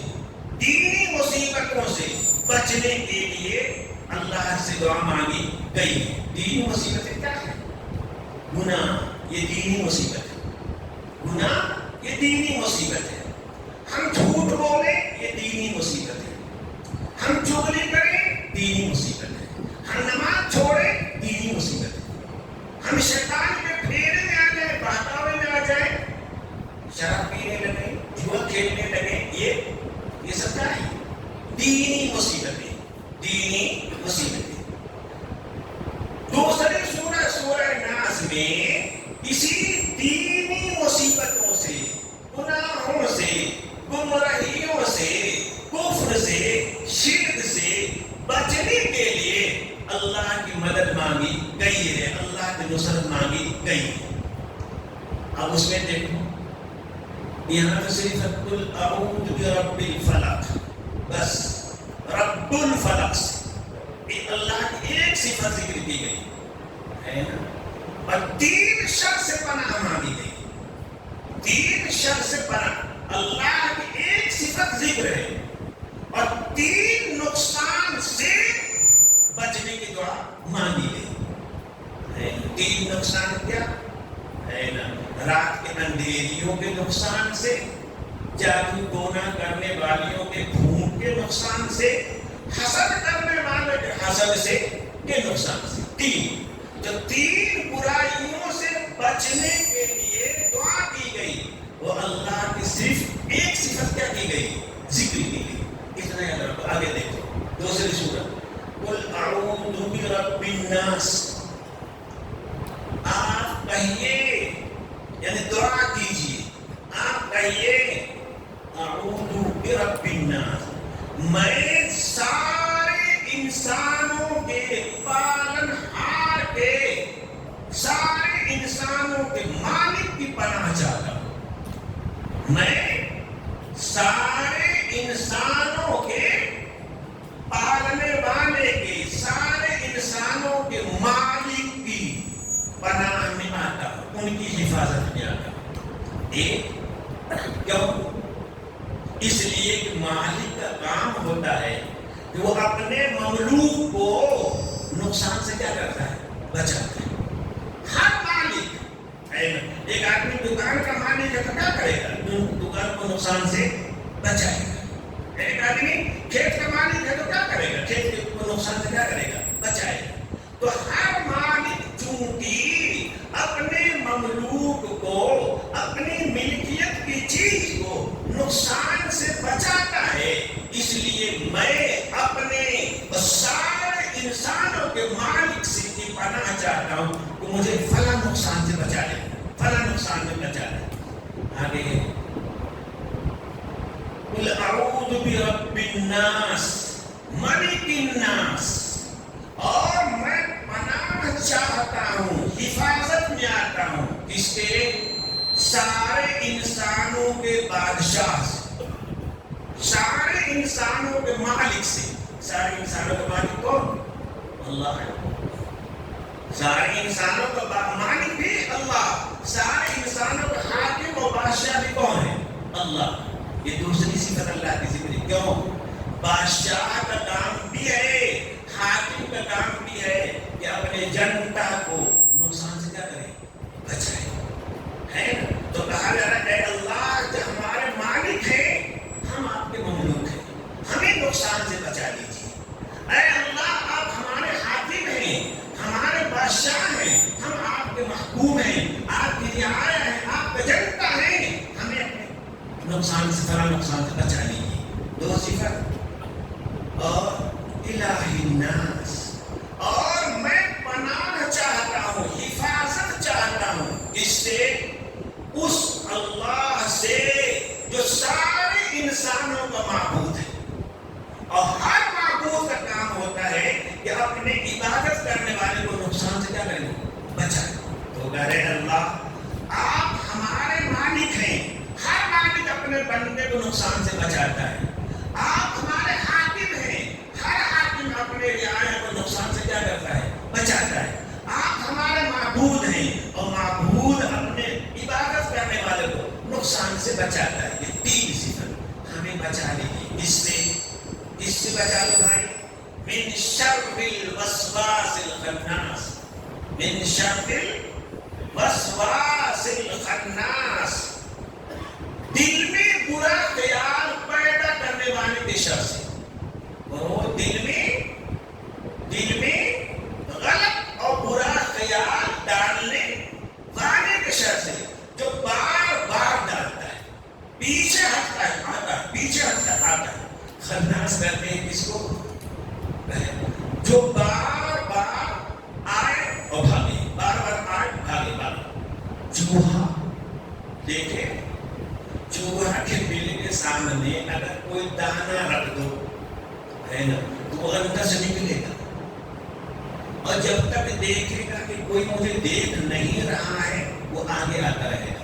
Speaker 1: دینی مصیبتوں سے بچنے کے لیے اللہ سے دعا مانگی گئی ہے. دینی مصیبتیں کیا ہے؟ گناہ، یہ دینی مصیبت ہے. گناہ یہ دینی مصیبت ہے. ہم جھوٹ بولیں یہ دینی مصیبت ہے. ہم چغلی کریں دینی مصیبت ہے. ہم نماز چھوڑیں دینی مصیبت ہے. ہم شیطان کے پھیرے میں آ جائیں، بہکاوے میں آ جائیں، شراب پینے لگیں، جوا کھیلنے لگیں، یہ سب کیا ہے؟ دینی مصیبتیں. دینی مصیبتیں. دوسری سورہ سورہ ناس میں اسی دینی مصیبتوں سے، گناہوں سے، گمراہیوں سے، کفر سے، شرک سے بچنے کے لیے اللہ کی مدد مانگی گئی ہے، اللہ کی نصرت مانگی گئی ہے. اب اس میں دیکھو یہاں تو صرف قل اعوذ برب الفلق، بس رب الفلق سے اللہ کی ایک صفت ذکر کی گئی ہے نا، اور 3 شر سے پناہ مانگی گئی. 3 شر سے پناہ، اللہ کی ایک صفت ذکر ہے اور 3 نقصان سے بچنے کی دعا مانگی گئی. 3 نقصان کیا ہے نا؟ رات کے اندھیریوں کے نقصان سے، جادو ٹونا کرنے والیوں کے گھونٹ کے نقصان سے، حسد کرنے والے کے حسد سے کے نقصان سے. 3 جو 3 برائیوں سے بچنے کے لیے دعا کی گئی، وہ اللہ کی صرف ایک صفت کیا کی گئی؟ ذکر کی گئی. اتنا یاد رکھو. آگے دیکھو دوسری سورت قل اعوذ برب الناس. آپ کہیے یعنی دعا کیجیے، آپ کہیے اعوذ برب الناس، میں سارے انسانوں کے پالن ہار کے، سارے انسانوں کے مالک کی پناہ چاہتا ہوں. میں سارے انسانوں کے پالنے والے کے، سارے انسانوں کے مالک کی پناہ میں آتا ہوں، ان کی حفاظت میں آتا ہوں. کیوں؟ اس لیے کہ مالک کا کام ہوتا ہے کہ وہ اپنے مملوک کو نقصان سے کیا کرتا ہے؟ بچاتا ہے. ہر مالک ہے نا، ایک آدمی دکان کا مالک ہے تو کیا کرے گا؟ دکان کو نقصان سے بچائے گا. ایک آدمی کھیت کا مالک ہے تو کیا کرے گا؟ کھیت کو نقصان سے کیا کرے گا؟ بچائے گا. تو ہر مالک چونکہ اپنے مملوک کو، اپنی ملکیت کی چیز کو نقصان سے بچاتا ہے، اس لیے میں اپنے سارے انسانوں کے مالک سے کی پناہ چاہتا ہوں کہ مجھے فلاں نقصان سے بچا لے، فلاں نقصان سے بچا لے. آگے قل اعوذ برب الناس ملک الناس، اور میں پناہ چاہتا ہوں، حفاظت میں آتا ہوں کس کے؟ سارے انسانوں کے بادشاہ سے، سارے انسانوں کے مالک سے. سارے انسانوں کے مالک کون؟ اللہ ہے. سارے انسانوں کا مالک بھی اللہ، سارے انسانوں کا حاکم و بادشاہ بھی کون ہے؟ اللہ۔ یہ دوسری صفت اللہ کی ذکر ہے۔ کیوں؟ بادشاہ کا کام بھی ہے، حاکم کا کام بھی ہے کہ اپنے جنتا کو نقصان سے کیا کرے؟ بچائے، ہے نا؟ تو کہا جا رہا ہے اے اللہ جو ہمارے مالک ہیں، ہم آپ کے مملوک ہیں، ہمیں نقصان سے بچا لیجیے۔ اے اللہ آپ ہمارے حاکم ہیں، ہمارے بادشاہ ہیں، ہم آپ کے محکوم ہیں، آپ کی رعایا ہیں، آپ کا جنتا ہیں، ہمیں اپنے نقصان سے، فلاں نقصان سے بچا لیجیے۔ دو صفت۔ اور الہ الناس، اور میں پناہ چاہتا ہوں، حفاظت چاہتا ہوں، کس سے؟ اس اللہ سے جو سارے انسانوں کا معبود ہے، اور ہر معبود کا کام ہوتا ہے کہ اپنے عبادت کرنے والے کو نقصان سے کیا کریں؟ بچائیں۔ تو کہہ رہے اللہ آپ ہمارے مالک ہیں، ہر مالک اپنے بندے کو نقصان سے بچاتا ہے۔ آپ ہمارے حاکم ہیں، ہر حاکم اپنے رعایا کو نقصان سے کیا کرتا ہے؟ بچاتا ہے۔ آپ ہمارے معبود ہیں، اور معبود اپنے عبادت کرنے والے کو نقصان سے بچاتا ہے۔ یہ تین صفت ہمیں بچا لیجیے۔ کس سے؟ کس سے بچا لو بھائی؟ من شر الوسواس الخناس، من شر الوسواس الخناس، دل میں برا خیال پیدا کرنے والے کے شر سے۔ وہ دل میں غلط اور برا خیال ڈالنے والے کے شر سے، جو بار بار ڈالتا ہے، پیچھے ہٹتا ہے، آتا ہے، پیچھے ہٹتا آتا ہے۔ خناس کرتے ہیں کس کو؟ جو بار بار آئے اور بھاگے، بار بار آئے بھاگے، بھاگے۔ چوہا دیکھے، چوہا کے بل کے سامنے اگر کوئی دانا رکھ دو، ہے نا، تو وہ اندر سے نکلے گا، اور جب تک دیکھے گا کہ کوئی مجھے دیکھ نہیں رہا ہے وہ آگے آتا رہے گا،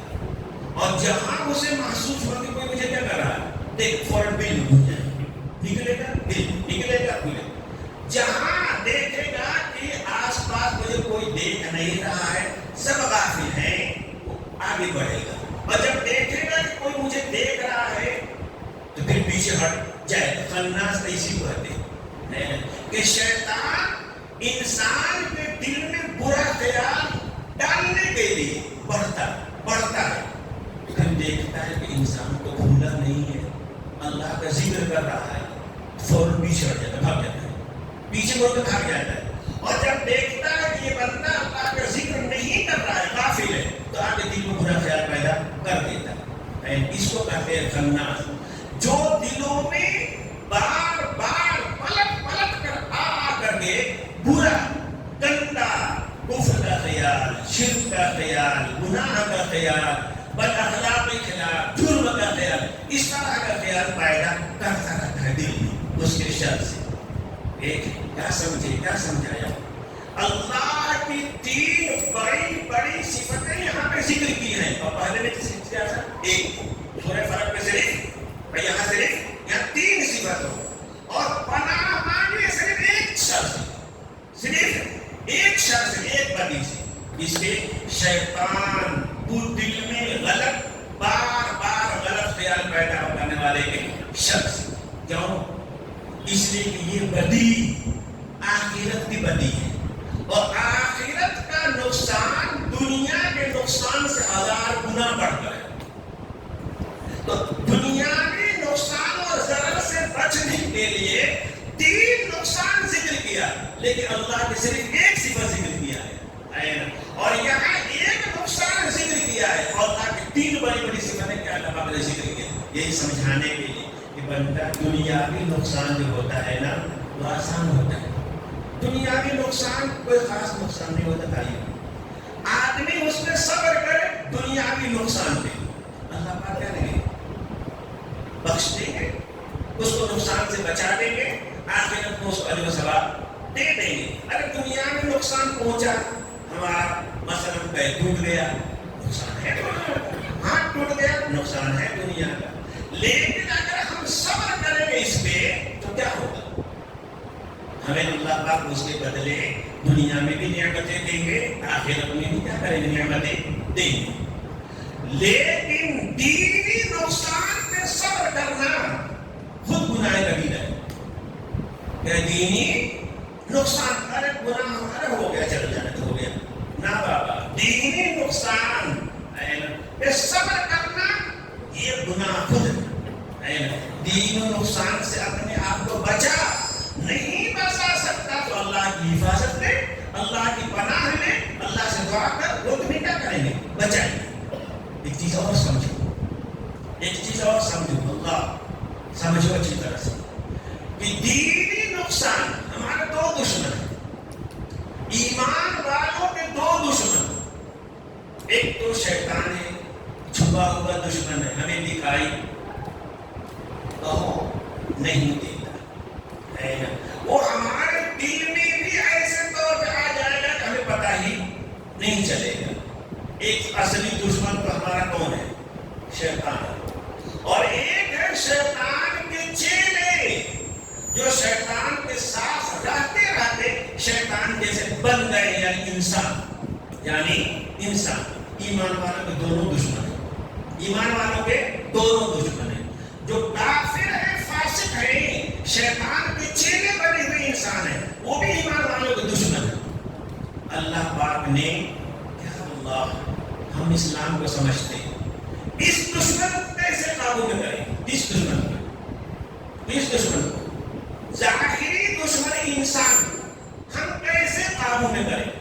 Speaker 1: اور جہاں اسے محسوس ہوا کہ کوئی مجھے کیا کر رہا ہے، دیکھ فوراً بل نکلے گا، بل نکلے گا، کھلے۔ جہاں دیکھے گا کہ آس پاس مجھے کوئی دیکھ نہیں رہا ہے، سب غافل ہیں، وہ آگے بڑھے گا، اور جب دیکھے گا کہ کوئی مجھے دیکھ رہا ہے تو پھر پیچھے ہٹ جائے۔ خناس اسی کو کہتے ہیں کہ شیطان انسان کے دل میں برا خیال ڈالنے کے لیے بڑھتا ہے، پھر دیکھتا ہے کہ انسان تو بھولا نہیں ہے، اللہ کا ذکر کر رہا ہے، فوراً پیچھے ہٹ جاتا ہے، بھاگ جاتا ہے، پیچھے مڑ کے بھاگ جاتا ہے، اور جب دیکھتا ہے کہ یہ بندہ اللہ کا ذکر نہیں کر رہا ہے، غافل ہے، تو آگے دل میں برا خیال پیدا کر دیتا ہے۔ اس کو کہتے ہیں خناس، جو دلوں میں بار بار پلٹ کر آ کر کے برا، گندا، کفر کا خیال، شرک کا خیال، گناہ کا خیال، بد اخلاقی کے خیال، جرم کا خیال، اس طرح کا خیال پیدا کرتا رہتا ہے دل میں اس کے شر سے۔ ایک کیا سمجھے، کیا سمجھایا؟ اللہ کی تین بڑی بڑی صفتیں یہاں پہ ذکر کی ہیں، اور پہلے نے کس کیا تھا؟ ایک سورہ فلق میں صرف، اور یہاں صرف یہاں تین صفت ہو، اور پناہ مانگے صرف ایک شر سے، صرف ایک شر سے، ایک بدی سے، اس کے شیطان دل میں غلط، بار بار غلط خیال پیدا کرنے والے کے شر سے۔ کیوں؟ اس لیے کہ یہ بدی آخرت کی بدی ہے، اور آخرت کا نقصان دنیا کے نقصان سے 1000 گنا بڑھتا ہے۔ تو دنیاوی نقصان اور ضرر سے بچنے کے لیے تین نقصان ذکر کیا، لیکن اللہ نے صرف ایک صفت ذکر کیا ہے، اور یہاں ایک نقصان ذکر کیا ہے، اور اللہ کی تین بڑی بڑی صفتیں کیا اللہ پاک نے ذکر کیا، یہی سمجھانے کے لیے کہ بندہ دنیاوی نقصان جو ہوتا ہے نا وہ آسان ہوتا ہے، دنیاوی نقصان کوئی خاص نقصان نہیں ہوتا ہے، آدمی اس میں صبر کرے دنیاوی نقصان پہ، اللہ پاک کیا دیں گے؟ بخش دیں گے، اس کو نقصان سے بچا دیں گے، آخرت کو اس کو اجر و ثواب دے دیں گے۔ اگر دنیا میں نقصان پہنچا، ہمارا مثلا پیر ٹوٹ گیا، نقصان ہے دنیا کا، ہاتھ ٹوٹ گیا، نقصان ہے دنیا کا، لیکن اگر ہم صبر کریں گے اس پہ تو کیا ہوگا؟ ہمیں اللہ پاک اس کے بدلے دنیا میں بھی نعمتیں دیں گے، آخرت میں بھی کیا کریں گے؟ نعمتیں دیں گے. لیکن دینی نقصان پہ صبر کرنا خود گناہ کبیرہ ہے. کہ دینی نقصان، ارے گناہ ہمارا ہو گیا، چل جانا تو ہو گیا نا بابا. دینی نقصان پہ صبر کرنا یہ گناہ خود ہے. دین و نقصان سے اپنے آپ کو بچا نہیں بچا سکتا تو اللہ کی حفاظت میں، اللہ کی پناہ میں، اللہ سے دعا کر وہ تمہیں کیا کریں گے؟ بچائیں گے. ایک چیز اور سمجھو، ایک چیز اور سمجھو، اللہ سمجھو اچھی طرح سے کہ دینی نقصان ہمارے دو دشمن ہیں. ایمان والوں کے دو دشمن، ایک تو شیطان ہے، چھپا ہوا دشمن ہے، ہمیں دکھائی کہو نہیں دیتا ہے نا. وہ ہمارے دل میں بھی ایسے طور پہ آ جائے گا کہ ہمیں پتہ ہی نہیں چلے گا. ایک اصلی دشمن تو ہمارا کون ہے؟ شیطان. اور ایک ہے شیطان کے چیلے جو شیطان کے ساتھ رہتے رہتے شیطان جیسے بن گئے، یعنی انسان. ایمان والوں کے دونوں دشمن ہیں، ایمان والوں کے دونوں دشمن ہیں. جو کافر ہے، فاسق ہے، شیطان کے چیلے بنے ہوئے انسان ہیں، وہ بھی ایمان والوں کے دشمن ہیں. اللہ پاک نے کیا، اللہ ہم اسلام کو سمجھتے ہیں، اس دشمن کو کیسے قابو میں کریں؟ اس دشمن کو ظاہری دشمن انسان ہم کیسے قابو میں کریں؟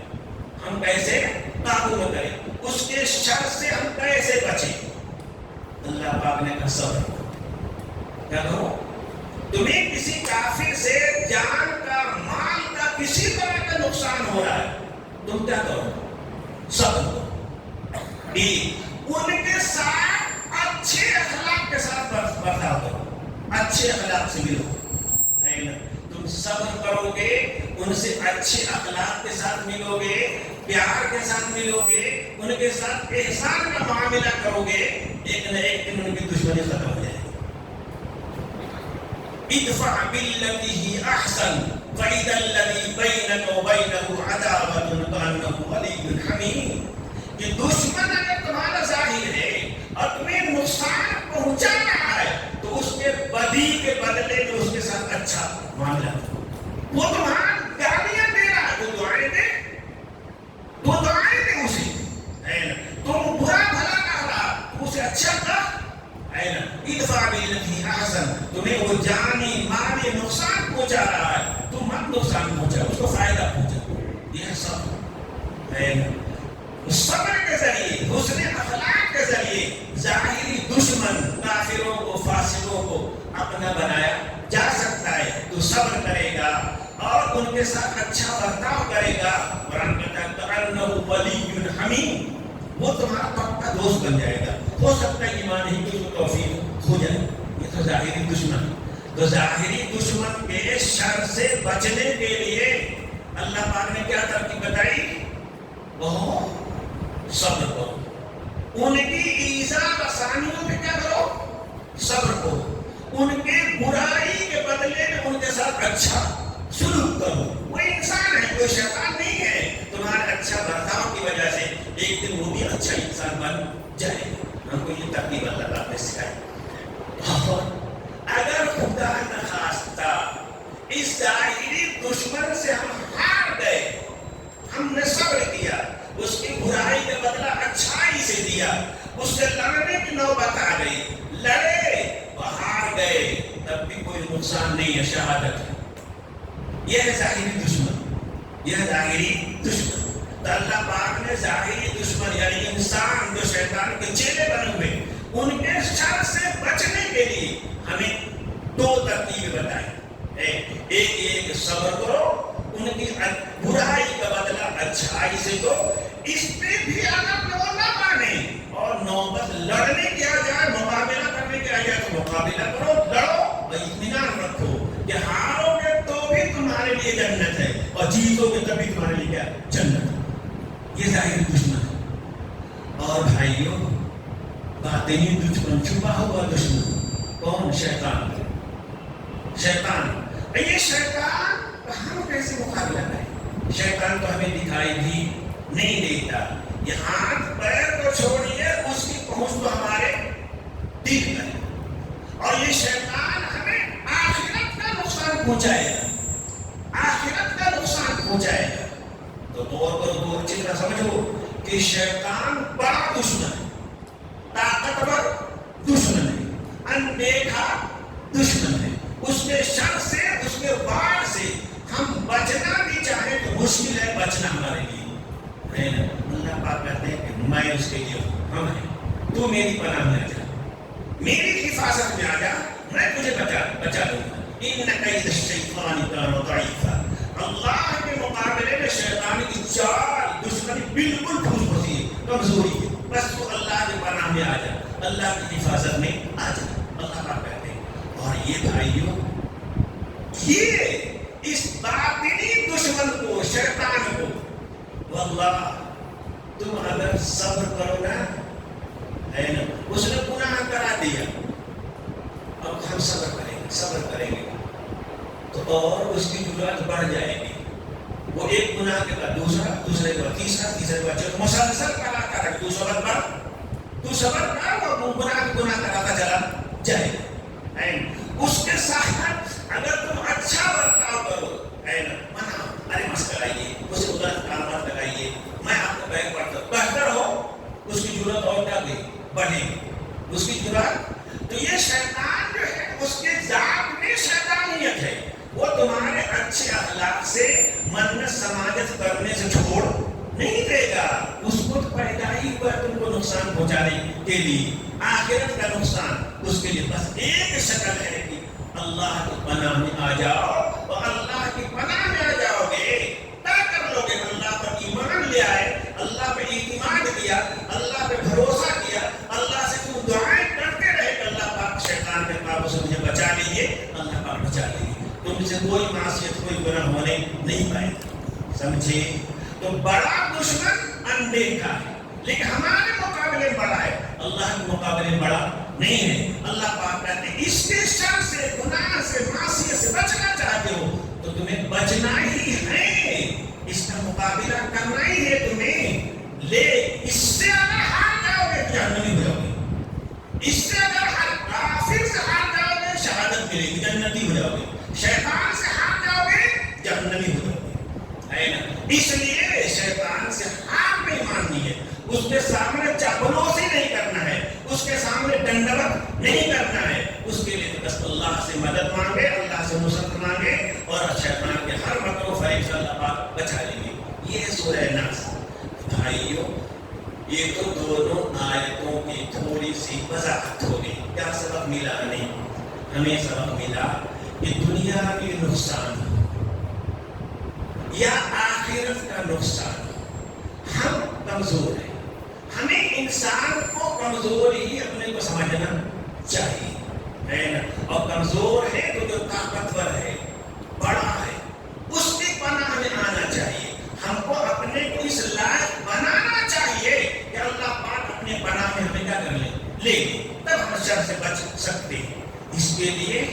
Speaker 1: اس کے شر سے ہم کیسے بچیں؟ اللہ پاک نے کہا صبر کرو. کیا کرو؟ تمہیں کسی کافر سے جان کا، مال کا، کسی طرح کا نقصان ہو رہا ہے، تم کیا کرو؟ صبر کرو. ان کے ساتھ اچھے اخلاق کے ساتھ برتاؤ کرو، اچھے اخلاق سے ملو. تم صبر کرو گے، ان سے اچھے اخلاق کے ساتھ ملو گے، پیار کے ساتھ ملو گے، ان کے ساتھ احسان کا معاملہ کرو گے، ایک نہ ایک دن ان کی دشمنی ختم ہو جائے گی. ادفع بالتي هي احسن فاذا الذي بينك وبينه عداوة كأنه ولي حميم. کہ دشمن اگر تمہارا ظاہر ہے اور تمہیں نقصان پہنچا رہا ہے تو اس کے بدی کے بدلے میں اس کے ساتھ اچھا معاملہ کرو. وہ تمہارا گالیاں دے رہا ہے، وہ دعائیں دے اسے. تم برا بھلا کر رہا، تم اسے اچھا کر. ادفع بالتي هي احسن، تمہیں وہ جانی مالی نقصان پہنچا رہا ہے، تم مت نقصان پہنچا، اس کو فائدہ پہنچا. یہ صبر ہے. صبر کے ذریعے، حسن اخلاق کے ذریعے ظاہری دشمن کافروں کو، فاسقوں کو اپنا بنایا جا سکتا ہے. تو صبر کرے گا اور ان کے ساتھ اچھا برتاؤ کرے گا. قرآن کہتا ہے کأنہ ولی حمیم، وہ تمہارا پکا دوست بن جائے گا. ہو سکتا ہے ایمان ہی کی توفیق ہو جائے. یہ تو ظاہری دشمن. تو ظاہری دشمن کے شر سے بچنے کے لیے اللہ پاک نے کیا ترکیب بتائی؟ وہ صبر کرو. ان کی ایذا رسانیوں پہ کیا کرو؟ صبر کرو. ان کے برائی کے بدلے میں ان کے ساتھ اچھا سلوک کرو. وہ انسان ہے، کوئی شیطان نہیں ہے. تمہارے اچھا برتاؤ کی وجہ سے ایک دن وہ بھی اچھا انسان بن جائے گا. ہم کو یہ ترکیب اللہ تعالیٰ نے سکھائی. اور اگر خدا نخواستہ اس ظاہری دشمن سے ہم ہار گئے، ہم نے صبر کیا، اس کی برائی کا بدلہ اچھائی سے دیا، اس سے لڑنے کی نوبت آ گئی، لڑے اور ہار گئے، تب بھی کوئی نقصان نہیں ہے، شہادت ہے. یہ ہے ظاہری دشمن، یہ ہے ظاہری دشمن. تو اللہ پاک نے ظاہری دشمن یعنی انسان جو شیطان کے چیلے بنے ہوئے، ان کے شر سے بچنے کے لیے ہمیں دو ترتیبیں بتائی. ایک یہ کہ صبر کرو، ان کی برائی کا بدلہ اچھائی سے دو. اس پہ بھی اگر لوگ نہ مانے اور نوبت لڑنے کی آ جائے، مقابلہ کرنے کی آ جائے تو مقابلہ کرو، لڑو اور اطمینان رکھو کہ ہارو گے تو بھی تمہارے لیے جنت ہے اور جیتو گے تبھی تمہارے لیے کیا؟ جنت ہے. یہ ظاہری دشمن ہے. اور بھائیوں، باطنی دشمن، چھپا ہوا دشمن کون؟ شیطان. یہ شیطان ہم کیسے مقابلہ کریں؟ شیطان تو ہمیں دکھائی بھی نہیں دیتا. یہ ہاتھ پیر کو چھوڑیے, اس کی پہنچ تو ہمارے دل میں. اور یہ شیطان ہمیں آخرت کا نقصان پہنچائے گا, آخرت کا نقصان پہنچائے گا. تو غور کرو, تو اچھی طرح سمجھو کہ شیطان بڑا دشمن ہے, طاقتور دشمن ہے, اندیکھا دشمن ہے. اس کے شر سے, اس کے وار سے ہم بچنا بھی چاہیں تو مشکل ہے بچنا ہمارے لیے. اللہ پاک کہتے ہیں کہ میں اس کے لیے ہم ہیں, تو میری پناہ میں آ جا, میری حفاظت میں آ جا, میں تجھے بچا دوں گا. ان کید الشیطان کان ضعیفا, اللہ کے مقابلے میں شیطان کی چال دشمنی بالکل ٹھوس پھوسی ہے, کمزوری ہے. بس تو اللہ کے پناہ میں آ جا, اللہ کی حفاظت میں آ جا, اللہ پاک کہتے ہیں. اور یہ بھائیوں, یہ اس باطنی دشمن کو, شیطان کو, واللہ تم اگر صبر کرو نا, ہے نا, اس نے گناہ کرا دیا, اب ہم صبر کریں گے تو اور اس کی جرات بڑھ جائے گی. وہ ایک گناہ کے بعد دوسرا, دوسرے کے بعد تیسرا, تیسرے کے بعد چوتھا, مسلسل کراتا رہے. تو صبر کر, وہ گناہ کراتا چلا جائے گا. اس کے ساتھ اگر تم اچھا برتاؤ کرو, ہے نا, ارے مست کرائیے, اسے غلط کامات لگائیے, میں آپ کو بیک پڑھتا ہوں, بہتر ہو, اس کی ضرورت اور کیا گئی, بڑھے گی اس کی ضرورت. تو یہ شیطان جو ہے, اس کے ذات میں شیطانیت ہے. وہ تمہارے اچھے اخلاق سے, منت سماجت کرنے سے چھوڑ نہیں دے گا. اس کو پیدائی پر تم کو نقصان پہنچانے کے لیے, آخرت کا نقصان اس کے لیے بس ایک شکل ہے کہ اللہ کی پناہ میں آ جاؤ. اور اللہ کی پناہ میں آ جاؤ گے, کیا کر لو گے, اللہ پر ایمان لے آئے, اللہ پہ اعتماد کیا, اللہ پہ بھروسہ کیا, اللہ سے تم دعائیں کرتے رہے کہ اللہ پاک شیطان کے قابو سے مجھے بچا لیجیے, اللہ پاک بچا لیجیے. تم سے کوئی معصیت, کوئی گناہ ہونے نہیں پائے, سمجھے. تو بڑا دشمن اندیکھا ہے, لیکن ہمارے مقابلے بڑا ہے, اللہ کے مقابلے بڑا نہیں ہے. اللہ پاک کہتے ہیں اس کے شر سے, گناہ سے, معصیت سے بچنا چاہتے ہو تو تمہیں بچنا ہی ہے, اس کا مقابلہ کرنا ہی ہے تمہیں. لے اس سے اگر ہار جاؤ گے جہنمی ہو جاؤ گے, اس سے اگر کافر سے ہار جاؤ گے شہادت ملے گی, جنتی ہو جاؤ گے. شیطان سے ہار جاؤ گے جہنمی ہو جاؤ گے, ہے نا. اس لیے شیطان سے ہار نہیں ماننی ہے, اس کے سامنے چاپلوسی نہیں کرنا ہے, اس کے سامنے دنڈوت نہیں کرنا ہے. اس کے لیے بس اللہ سے مدد مانگے, اللہ سے نصرت مانگے, اور شیطان کے ہر مکر و فریب سے اللہ پاک بچا لیں گے. یہ سورہ ناس. بھائیوں, یہ تو دونوں آیتوں کی تھوڑی سی وضاحت ہو گئی. کیا سبق ملا ہمیں سبق ملا کہ دنیاوی نقصان یا آخرت کا نقصان, ہم کمزور ہیں, ہمیں انسان کو کمزور ہی اپنے کو سمجھنا چاہیے, ہے نا. اور کمزور ہے تو جو طاقتور ہے, بڑا ہے, اس کی پناہ میں آنا چاہیے. ہم کو اپنے کو اس لائق بنانا چاہیے کہ اللہ پاک اپنے پناہ میں ہمیں کیا کر لے, تب ہم شر سے بچ سکتے ہیں. اس کے لیے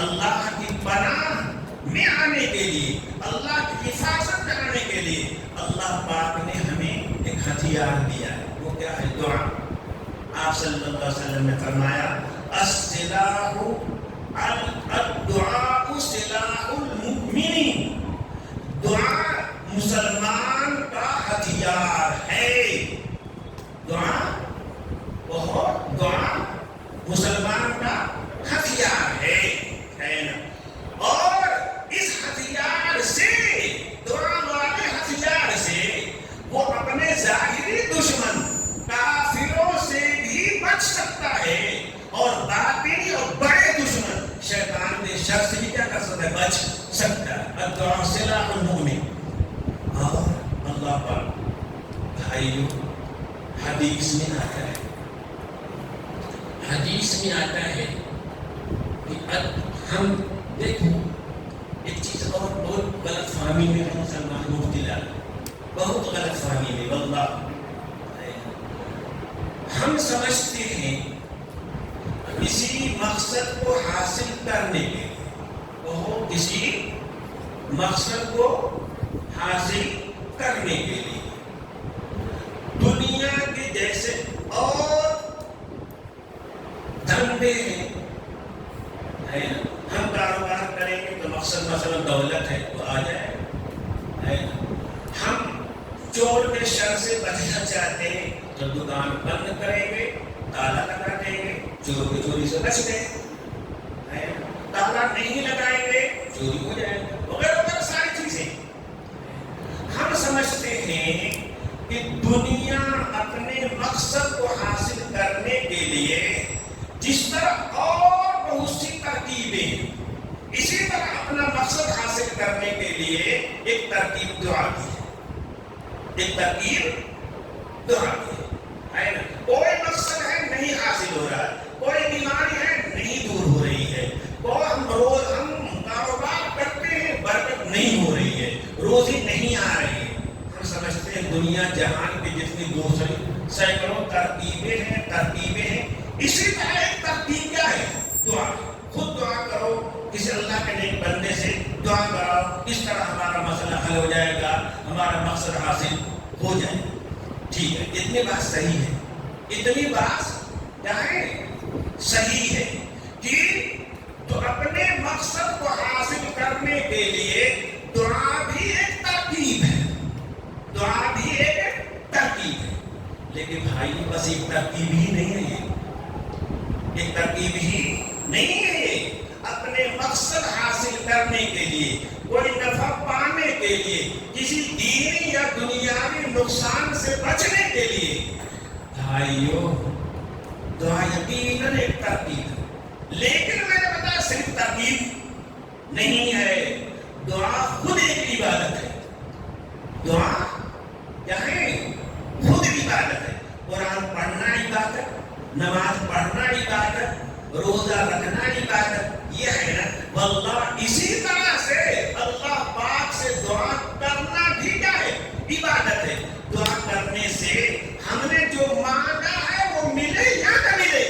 Speaker 1: اللہ کی پناہ میں آنے کے لیے, اللہ کی حفاظت میں آنے کے لیے اللہ پاک نے ہمیں ایک ہتھیار دیا ہے. وہ کیا ہے, دعا. آپ صلی اللہ علیہ وسلم نے فرمایا السلاح الدعاء سلاح المؤمن, دعا مسلمان کا ہتھیار ہے. دعا مسلمان کا ہتھیار ہے نا. اور اس ہتھیار سے, دعا والے ہتھیار سے وہ اپنے ظاہری دشمن کافروں سے بھی بچ سکتا ہے, اور باطنی اور بڑے دشمن شیطان کے شر سے بھی کیا کر سکتا ہے, بچ سکتا ہے. الدعاء سلاح المؤمن. اور اللہ پاک بھائیوں, حدیث میں آتا ہے, کہ ہم دیکھو ایک چیز اور بہت غلط فہمی میں ہے مسلمان مبتلا, بہت غلط فہمی میں. واللہ ہم سمجھتے ہیں کسی مقصد کو حاصل کرنے کے لیے, وہ کسی مقصد کو حاصل کرنے کے لیے. دنیا کے جیسے اور دھندے ہیں، ہم کاروبار کریں گے تو مقصد مثلا دولت ہے تو آ جائے، ہم چور کے شر سے بچنا چاہتے ہیں تو دکان بند کریں گے، تالا لگا دیں گے، چور کی چوری سے بچ گئے. تالا نہیں لگائیں گے چوری ہو جائے گا، وغیرہ وغیرہ ساری چیزیں. ہم سمجھتے ہیں کہ دنیا اپنے مقصد کو حاصل کرنے کے لیے جس طرح اور بہت سی ترکیبیں ہیں، اسی طرح اپنا مقصد حاصل کرنے کے لیے ایک ترکیب دعا کی ہے. ایک ترکیب دعا کی ہے نا. کوئی مقصد ہے نہیں حاصل ہو رہا، کوئی بیماری ہے نہیں دور ہو رہی ہے، کوئی ہم کاروبار کرتے ہیں برکت نہیں ہو رہی ہے، روزی نہیں آ رہی ہے. ہم سمجھتے ہیں دنیا جہان کی جتنی دوسری سینکڑوں ترکیبیں ہیں، اسی طرح ایک ترکیب کیا ہے؟ دعا. خود دعا کرو، کسی اللہ کے نیک بندے سے دعا کراؤ، اس طرح ہمارا مسئلہ حل ہو جائے گا، ہمارا مقصد حاصل ہو جائے گا. ٹھیک ہے، اتنی بات صحیح ہے، اتنی بات کیا ہے؟ صحیح ہے کہ تو اپنے مقصد کو حاصل کرنے کے لیے دعا بھی ایک ترکیب ہے، دعا بھی ایک ترکیب ہے. لیکن بھائی بس ایک ترکیب ہی نہیں ہے، ایک ترکیب ہی نہیں ہے. اپنے مقصد حاصل کرنے کے لیے، کوئی نفع پانے کے لیے، کسی دینی یا دنیاوی نقصان سے بچنے کے لیے بھائیو دعا یقیناً ایک ترکیب ہے. لیکن میں نے بتایا صرف ترکیب نہیں ہے، دعا خود ایک عبادت ہے. دعا کیا ہے؟ خود عبادت ہے. قرآن پڑھنا عبادت، نماز پڑھنا عبادت، روزہ رکھنا عبادت، یہ ہے نا. واللہ اسی طرح سے اللہ پاک سے دعا کرنا بھی کیا ہے؟ عبادت ہے. دعا کرنے سے ہم نے جو مانگا ہے وہ ملے یا نہ ملے،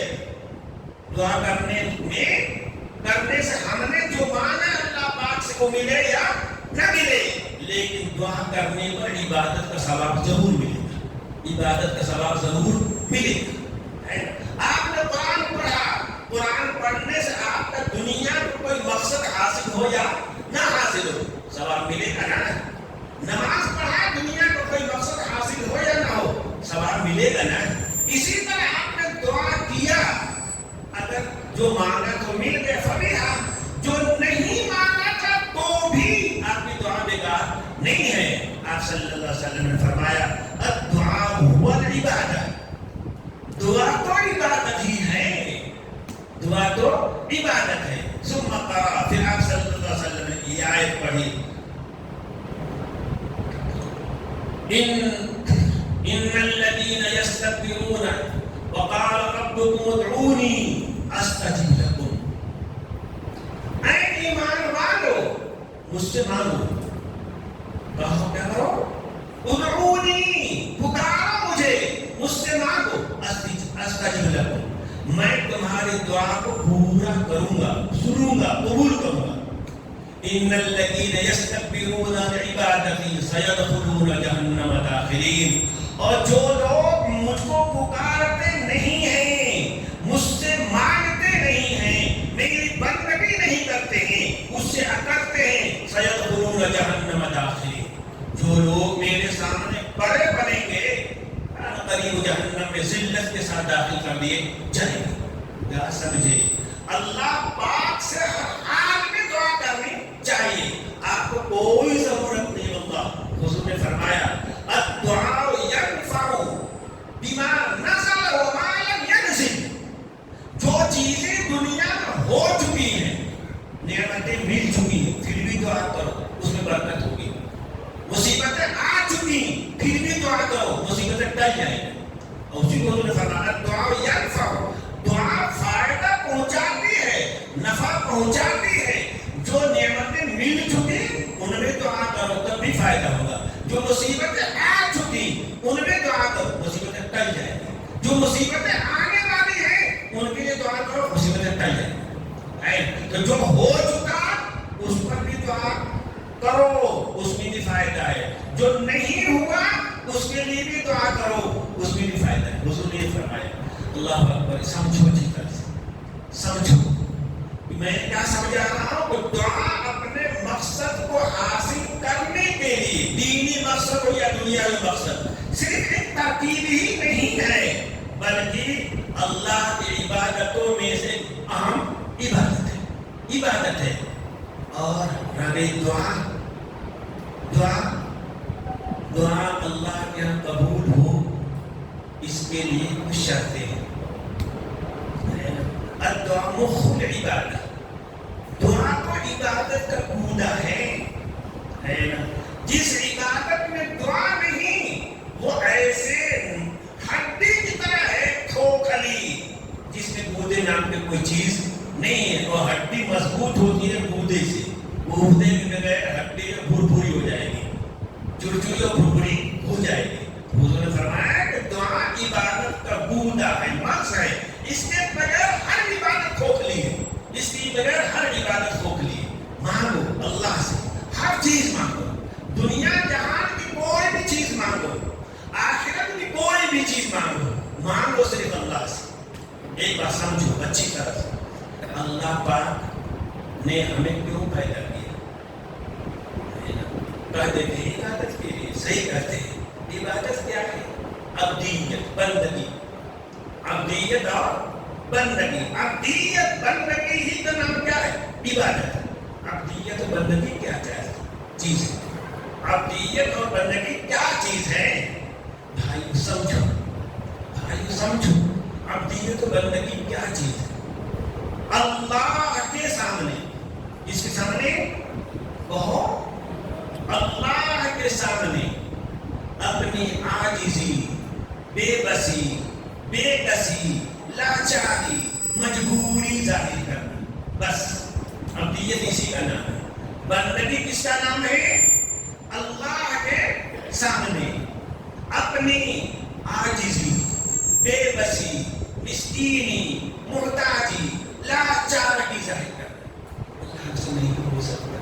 Speaker 1: دعا کرنے سے ہم نے جو مانگا اللہ پاک سے وہ ملے یا نہ ملے، لیکن دعا کرنے پر عبادت کا ثواب ضرور ملے گا، عبادت کا ثواب ضرور ملے گا. آپ نے قرآن پڑھا، قرآن پڑھنے سے آپ کا دنیا کو کوئی مقصد حاصل ہو یا نہ حاصل ہو ثواب ملے گا نا. نماز پڑھا، دنیا کو کوئی مقصد حاصل ہو یا نہ ہو ثواب ملے گا نا. اسی طرح آپ نے دعا کیا، اگر جو مانگا تو مل گئے فبیہا، جو نہیں مانگا تھا تو بھی آپ کی دعا بیکار نہیں ہے. آپ صلی اللہ علیہ وسلم نے فرمایا الدعاء هو العبادہ، دعا تو عبادت ہی ہے، دعا تو عبادت ہے. ثم قرأ، پھر آپ صلی اللہ علیہ وسلم نے یہ آیت پڑھی ان الذين يستكبرون وقال ربكم ادعوني استجب لكم. اے ایمان والو مجھ سے مانگو، کہو کیا کرو؟ ادعونی، پکارو مجھے، مجھ سے مانگو، استجب لکم، میں تمہاری دعا کو پورا کروں گا، سنوں گا، قبول کروں گا. ان الذین یستکبرون عن عبادتی سیدخلون جہنم داخرین. اور جو لوگ مجھ کو پکارتے نہیں ہیں، مجھ سے مانگتے نہیں ہیں، میری بندگی نہیں کرتے ہیں، مجھ سے اکڑتے ہیں، سیدخلون جہنم داخرین، جو لوگ میرے سامنے بڑے بنیں گے قریب جہنم میں ذلت کے ساتھ داخل کر دیے جائیں گے. کیا سمجھے؟ اللہ پاک سے ہر حال میں دعا کرنی چاہیے، آپ کو کوئی ضرورت نہیں. اللہ حضور نے فرمایا الدعاء ينفع بما نزل وما لم ينزل. جو چیزیں دنیا میں ہو چکی ہیں، نعمتیں مل چکی ہیں، پھر بھی دعا کرو، اس میں برکت ہوگی. مصیبتیں آ چکی پھر بھی دعا کرو، مصیبتیں ٹل جائیں گی. اور اسی کو نے فرمایا دعا ينفع، دعا فائدہ پہنچاتی ہے، نفع پہنچاتی ہے. جو نعمتیں مل چکی ان میں دعا کرو تب بھی فائدہ ہوگا. جو مصیبتیں آ چکی ان میں دعا کرو، مصیبتیں ٹل جائیں گی. جو مصیبتیں آنے والی ہیں ان کے لیے دعا کرو، مصیبتیں ٹل جائیں گی. تو جو ہو چکا اس پر بھی دعا کرو، اس میں بھی فائدہ ہے. اللہ اکبر. سمجھو اچھی طرح سے سمجھو میں کیا سمجھا رہا ہوں کہ دعا اپنے مقصد کو حاصل کرنے کے لیے، دینی مقصد ہو یا دنیاوی مقصد، صرف ایک ترکیب ہی نہیں ہے بلکہ اللہ کی عبادتوں میں سے اہم عبادت ہے. اور رب دعا اللہ کے یہاں قبول ہو، اس کے لیے کچھ شرطیں ہیں. الدعاء مخ العبادت، دعا تو عبادت کا گودا ہے نا. جس عبادت میں دعا نہیں وہ ایسے ہڈی کی طرح ہے کھوکھلی، جس میں گودے نام کی کوئی چیز نہیں ہے. اور ہڈی مضبوط ہوتی ہے گودے سے، گودے کے بغیر ہڈی بھربھری ہو جائے گی، چرچری اور بھربھری ہو جائے گی. حضور نے فرمایا کہ دعا عبادت کا گودا ہے، مغز ہے، اس کے بغیر ہر عبادت کھوکھلی ہے، اس کے بغیر ہر عبادت کھوکھلی ہے. مانگو اللہ سے، ہر چیز مانگو، دنیا جہان کی کوئی بھی چیز مانگو، آخرت کی کوئی بھی چیز مانگو صرف اللہ سے. ایک بات سمجھو اچھی طرح سے، اللہ پاک نے ہمیں کیوں پیدا کیا؟ کہتے ہیں عبادت کے لیے. صحیح کہتے ہیں. عبادت کیا ہے؟ عبدیت، بندگی. عبدیت اور بندگی. عبدیت بندگی ہی کا نام کیا ہے؟ عبادت. عبدیت اور بندگی کیا چیز ہے؟ عبدیت اور بندگی کیا چیز ہے؟ بھائی سمجھو عبدیت اور بندگی کیا چیز ہے؟ اللہ کے سامنے، اس کے سامنے کہو، اللہ کے سامنے اپنی عاجزی، بے بسی، بے کسی، لاچاری، مجبوری ظاہر کرنا، بس عبدیت اسی کا نام ہے. بندگی کس کا نام ہے؟ اللہ کے سامنے اپنی عاجزی، بے بسی، مسکینی، محتاجی، لاچاری ظاہر کرنا. اللہ سے نہیں ہو سکتا،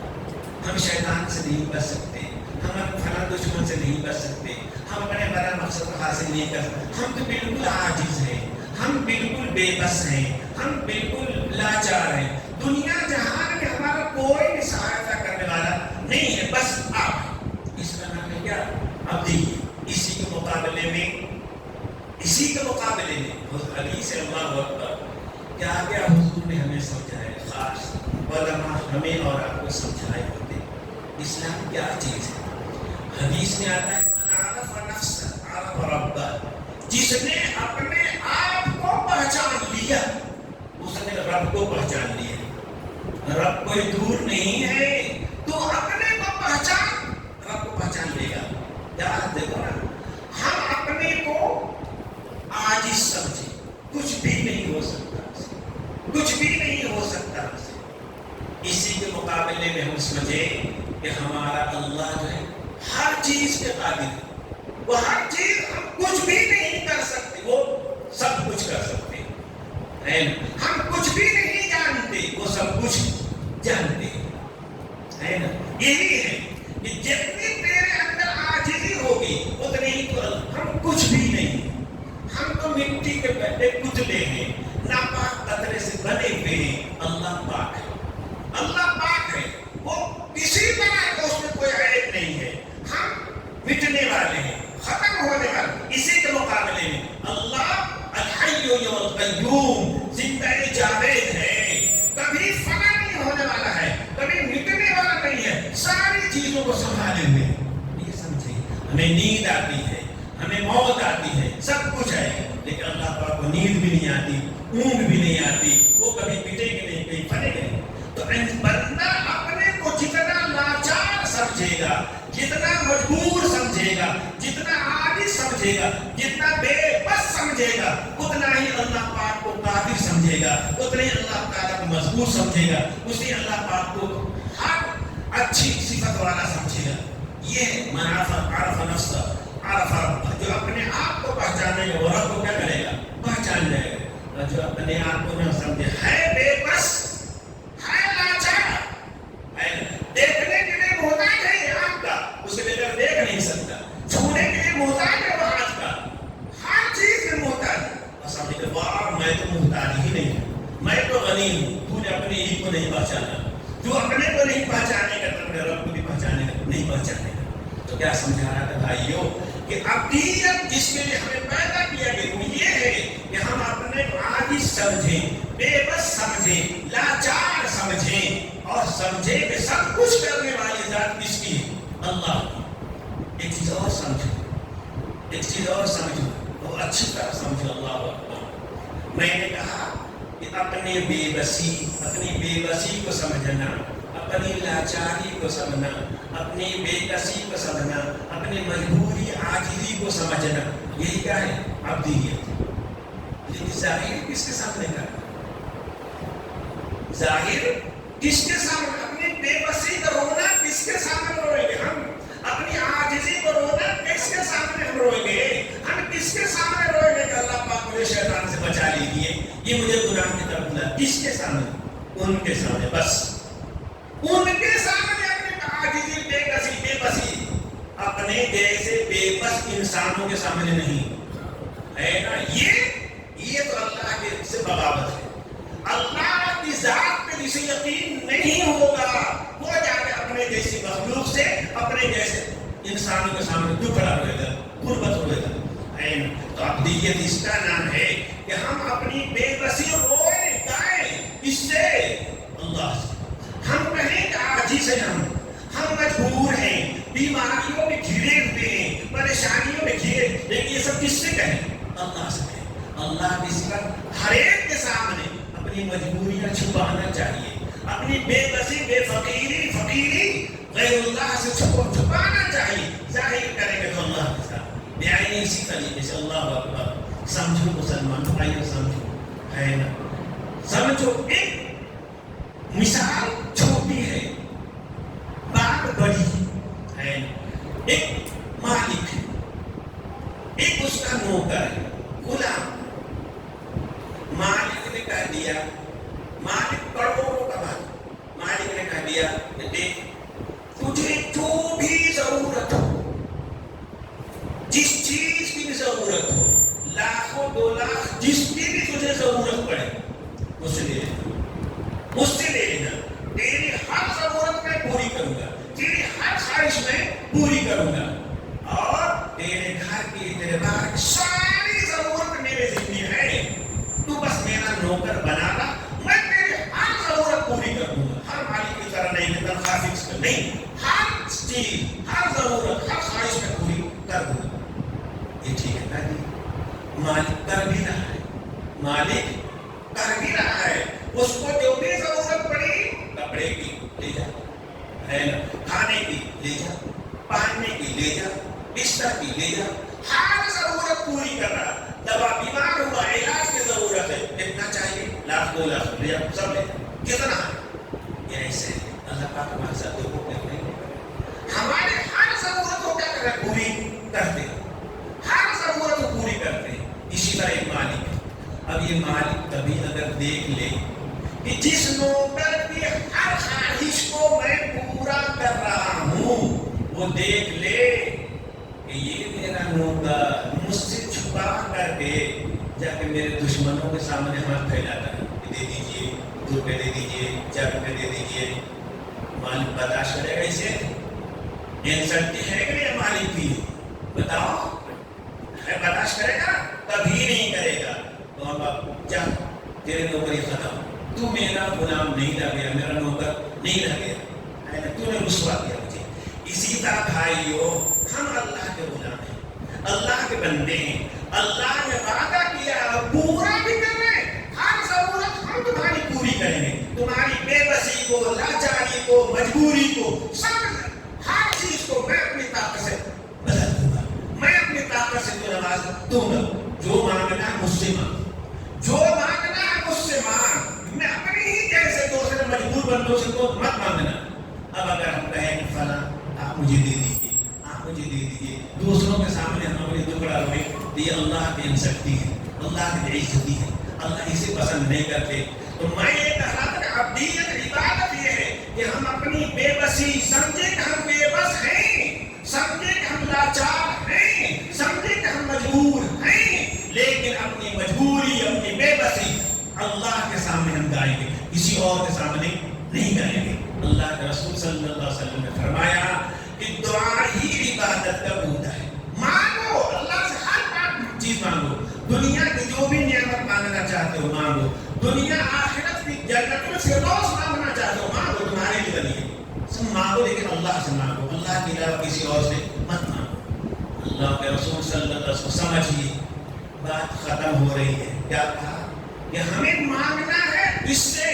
Speaker 1: ہم شیطان سے نہیں بچ سکتے، ہم فلاں دشمن سے نہیں بچ سکتے، ہم اپنے بڑا مقصد کو حاصل نہیں کر سکتے. ہم تو بالکل عاجز ہیں، ہم بالکل بے بس ہیں، ہم بالکل لاچار ہیں. دنیا جہان میں ہمارا کوئی بھی سہایتا کرنے والا نہیں ہے، بس آپ. اس کا نام ہے کیا؟ عبدیت. اسی کے مقابلے میں حدیث اللہ اکبر کیا کیا حضور نے ہمیں سمجھایا، خاص علماء ہمیں اور آپ کو سمجھائے ہوتے اسلام کیا چیز ہے. حدیث میں آتا ہے من عرف نفسہ عرف ربہ، جس نے اپنے آپ کو پہچان لیا اس نے رب کو پہچان لیا. رب کوئی دور نہیں ہے، تو اپنے کو پہچان، رب کو پہچان لے گا. یاد دیکھو نا، ہم اپنے کو عاجز سمجھے، کچھ بھی نہیں ہو سکتا، کچھ بھی نہیں ہو سکتا. اسی کے مقابلے میں ہم سمجھیں کہ ہمارا اللہ جو ہے ہر چیز کے قادر ہے. وہ ہر چیز، ہم کچھ بھی نہیں کر سکتے، وہ سب کچھ کر سکتے ہیں. ہم کچھ بھی نہیں جانتے، وہ سب کچھ جانتے ہیں نا. یہی ہے کہ جتنی تیرے اندر عاجزی ہوگی اتنی ہی تو ہم کچھ بھی نہیں. ہم تو مٹی کے پہلے پتلے ہیں، ناپاک قطرے سے بنے ہوئے ہیں. اللہ پاک ہے، اللہ پاک ہے، وہ کسی طرح کا اس میں کوئی عیب نہیں ہے. ہم مٹنے والے ہیں، ختم ہونے والے. اسی کے مقابلے میں اللہ الحی والقیوم، زندہ جاوید ہے، کبھی فنا نہیں ہونے والا ہے، کبھی مٹنے والا نہیں ہے، ساری چیزوں کو سنبھالے ہوئے. یہ سمجھیں، ہمیں نیند آتی ہے، ہمیں موت آتی ہے، سب کچھ ہے، لیکن اللہ پاک کو نیند بھی نہیں آتی، اونگ بھی نہیں آتی. وہ کبھی مٹے گی نہیں، کہیں پھنے گے. تو بندہ اپنے کو جتنا لاچار سمجھے گا، جتنا مجبور سمجھے گا، جتنا عاجز سمجھے گا، جتنا بے بس سمجھے گا، اتنا ہی اللہ پاک کو قادر سمجھے گا، اتنا ہی اللہ تعالیٰ کو مضبوط سمجھے گا، اسی اللہ پاک کو ہر اچھی صفت والا سمجھے گا. یہ من عرف نفسہ عرف ربہ، جو اپنے آپ کو پہچانے گا وہ رب کو کیا کرے گا؟ پہچان جائے گا. اور جو اپنے آپ کو نہ سمجھے، ہے بے بس، ہے لاچار، ہے دیکھنے کے لیے محتاج ہے آنکھ کا، اس کے بغیر دیکھ نہیں سکتا، چھونے کے لیے محتاج ہے وہ ہاتھ کا، ہر چیز میں محتاج. اور سمجھے کہ واہ میں تو محتاج ہی نہیں ہوں، میں تو غنی ہوں، تو نے اپنے ہی کو نہیں پہچانا، جو اپنے کو نہیں پہچانے گا تو اپنے رب کو بھی پہچانے گا نہیں پہچانے گا۔ تو کیا سمجھا رہا تھا بھائیوں کہ عبدیت جس کے لیے ہمیں پیدا کیا گیا وہ یہ ہے کہ ہم اپنے کو عاجز سمجھیں، بے بس سمجھیں، لاچار سمجھیں اور سمجھیں کہ سب کچھ کرنے والی ذات کس کی ہے؟ اللہ کی۔ ایک چیز اور سمجھو، ایک چیز اور سمجھو، وہ اچھی طرح سمجھو۔ اللہ اکبر۔ میں نے کہا کہ اپنی بے بسی کو سمجھنا، اپنی لاچاری کو سمجھنا، اپنی بے کسی کو سمجھنا، اپنی مجبوری عاجزی کو سمجھنا، یہی کیا ہے؟ عبدیت۔ لیکن ظاہر کس کے سامنے کرنا؟ ظاہر کس کے سامنے؟ اپنی بے بسی کا رونا کس کے سامنے روئیں گے ہم؟ اپنی عاجزی کو رونا کس کے سامنے ہم روئیں گے؟ ہم کس کے سامنے روئیں گے کہ اللہ پاک مجھے شیطان سے بچا لیجیے، یہ مجھے گناہ کی طرف بلا؟ کس کے سامنے؟ ان کے سامنے، بس ان کے سامنے اپنی عاجزی، بے کسی، بے بسی، اپنے جیسے بے بس انسانوں کے سامنے نہیں ہے نا۔ یہ تو اللہ کے سے بغاوت ہے۔ اللہ کی ذات پہ جسے یقین نہیں ہوگا وہ جا کے اپنے جیسی مخلوق سے، اپنے جیسے انسانوں کے سامنے کیوں کھڑا رہے گا؟ غربت ہوئے گا۔ تو عبدیت اس کا نام ہے کہ ہم اپنی بے بسی روئیں گائیں اس سے، اللہ سے۔ ہم کہیں کہ عاجز ہیں، ہم مجبور ہیں، بیماریوں میں گھرے ہوئے ہیں، پریشانیوں میں گھرے، لیکن یہ سب کس سے کہیں؟ اللہ سے کہیں۔ اللہ کی صفت ہر ایک کے سامنے اپنی مجبوریاں چھپانا چاہیے، اپنی بے بسی، بے فقیری غیر اللہ سے چھپانا چاہیے۔ ظاہر کریں گے تو اللہ کے ساتھ بیائی اسی طریقے سے۔ اللہ اکبر۔ سمجھو مسلمان بھائیوں، سمجھو، ہے نا، سمجھو۔ ایک مثال چھوٹی ہے، بات بڑی ہے۔ ایک مالک ہے، ایک اس کا نوکر ہے، غلام۔ مالک نے کہہ دیا، مالک کروڑوں کا مالک نے کہہ دیا کہ دیکھ تجھے جو بھی ضرورت ہو، جس چیز کی بھی ضرورت ہو، لاکھوں 2 لاکھ جس کی بھی تجھے ضرورت پڑے مجھ سے لے لینا، مجھ سے لے لینا۔ تیری ہر ضرورت میں پوری کروں گا، تیری ہر خواہش میں پوری کروں گا، اور تیرے گھر کی، تیرے باہر کی ساری ضرورت میرے ذمہ ہے۔ تو بس میرا نوکر بنا رہا، میں تیری ہر ضرورت پوری کر دوں گا۔ ہر مالک کی طرح نہیں کہ تنخواہ فکس کر، نہیں، ہر چیز، ہر ضرورت، ہر خواہش میں پوری کر دوں گا۔ یہ ٹھیک ہے نا جی؟ مالک کر بھی رہا ہے، مالک کر بھی رہا ہے، اس کو جو بھی ضرورت پڑی، کپڑے کی لے جا، ہے نا، کھانے کی لے جا، پہننے کی لے جا، بستر کی لے جا، ہر ضرورت پوری کر رہا۔ دوا، بیمار ہوا، علاج کی ضرورت ہے، کتنا چاہیے؟ 1 لاکھ 2 لاکھ لے جا، سب لے جا، کتنا ہے؟ یہ ایسے اللہ پاک ہمارے ساتھ کو ہمارے ہر ضرورت کو کیا کر رہے؟ پوری کرتے ہیں، ہر ضرورت کو پوری کرتے ہیں۔ اسی طرح ایک مالک ہے۔ اب یہ مالک کبھی اگر دیکھ لے کہ جس نوکر کی ہر خواہش کو میں پورا کر رہا ہوں، وہ دیکھ لے کہ یہ میرا نوکر مجھ سے چھپا کر کے جا کے میرے دشمنوں کے سامنے ہاتھ پھیلاتا ہے کہ دے دیجئے، 2 روپے دے دیجئے، 4 روپے دے دیجئے، مالک برداشت کرے گا اسے؟ انسلٹی ہے کہ نہیں مالک کی؟ بتاؤ، ہے برداشت کرے گا؟ کبھی نہیں کرے گا۔ تو اب جا، تیرے نوکری ختم، تو میرا غلام نہیں رہ گیا، میرا نوکر نہیں رہ گیا، ہے نا، تو نے رسوا کیا مجھے۔ اسی طرح بھائیو، ہم اللہ کے غلام ہیں، اللہ کے بندے ہیں، اللہ نے وعدہ کیا ہے، پورا بھی کر رہے ہیں، ہر ضرورت ہم تمہاری پوری کریں گے، تمہاری بے بسی کو، لاچاری کو، مجبوری کو، سب ہر چیز کو میں اپنی طاقت سے بدل دوں گا، میں اپنی طاقت سے تو نواز دوں گا۔ جو مانگنا ہے مجھ سے مانگ، جو مانگنا ہے مجھ سے مانگ، میں اپنی ہی جیسے دوسرے مجبور بندوں سے تو مت مانگنا۔ اب اگر ہم کہیں کہ فلاں آپ مجھے دے دیجیے، آپ مجھے دے دیجیے، دوسروں کے سامنے ہم اپنے ٹکڑا ہوئے، تو یہ اللہ کی انسکتی ہے، اللہ کی عزتی ہے، اللہ اسے پسند نہیں کرتے۔ تو میں یہ کہا تھا کہ عبدیت عبادت یہ ہے کہ ہم اپنی بے بسی، سمجھے کہ ہم بے بس ہیں، سمجھے کہ ہم لاچار ہیں، سمجھے کہ ہم مجبور ہیں، لیکن اپنی مجبوری، اپنی بے بسی اللہ کے سامنے ہم گائیں گے، کسی اور کے سامنے نہیں گائیں گے۔ اللہ کے رسول صلی اللہ علیہ وسلم نے فرمایا کہ دعا ہی عبادت کا بوتا ہے۔ مانگو، اللہ سے ہر چیز مانگو، دنیا کی جو بھی نعمت مانگنا چاہتے ہو مانگو، دنیا آخرت کی جنت میں فردوس مانگنا چاہتے ہو مانگو، تمہارے لیے بنی ہے، سب مانگو لیکن اللہ سے مانگو، اللہ کے علاوہ کسی اور سے مت مانگو۔ اللہ کے رسول صلی اللہ علیہ وسلم سمجھیے بات ختم ہو رہی ہے، کیا کہا کہ ہمیں مانگنا ہے کس سے؟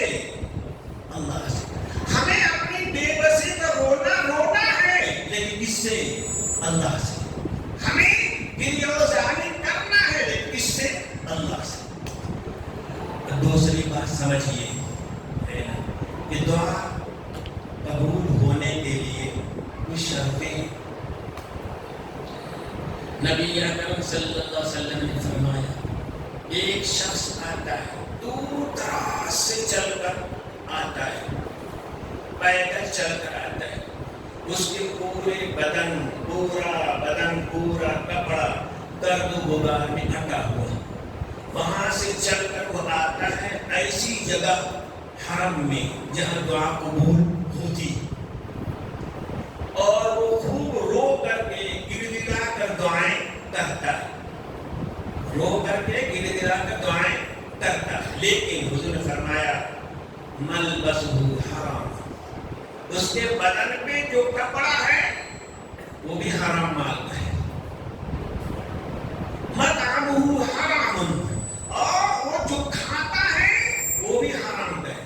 Speaker 1: اللہ سے۔ ہمیں اپنی بے بسی کا رونا ہے لیکن کس سے؟ اللہ سے۔ ہمیں گریوزاری کرنا ہے لیکن کس سے؟ اللہ سے۔ دوسری بات سمجھیے کہ دعا قبول ہونے کے لیے کچھ شرطیں، نبی اکرم صلی اللہ علیہ وسلم نے فرمایا ایک شخص آتا ہے، دور دراز سے چل کر آتا ہے، پیدل چل کر آتا ہے، اس کے پورے بدن پورا کپڑا درد و غبار میں ڈھکا ہوا، وہاں سے چل کر وہ آتا ہے ایسی جگہ حرم میں جہاں دعا قبول ہوتی، اور وہ خوب رو کر کے گڑگڑا کر دعائیں کرتا ہے، رو کر کے گڑگڑا کر دعائیں کرتا ہے، لیکن حضور نے فرمایا ملبسہ حرام، اس کے بدن پہ جو کپڑا ہے وہ بھی حرام مال کا ہے، مطعمہ حرام، اور وہ جو کھاتا ہے وہ بھی حرام کا ہے،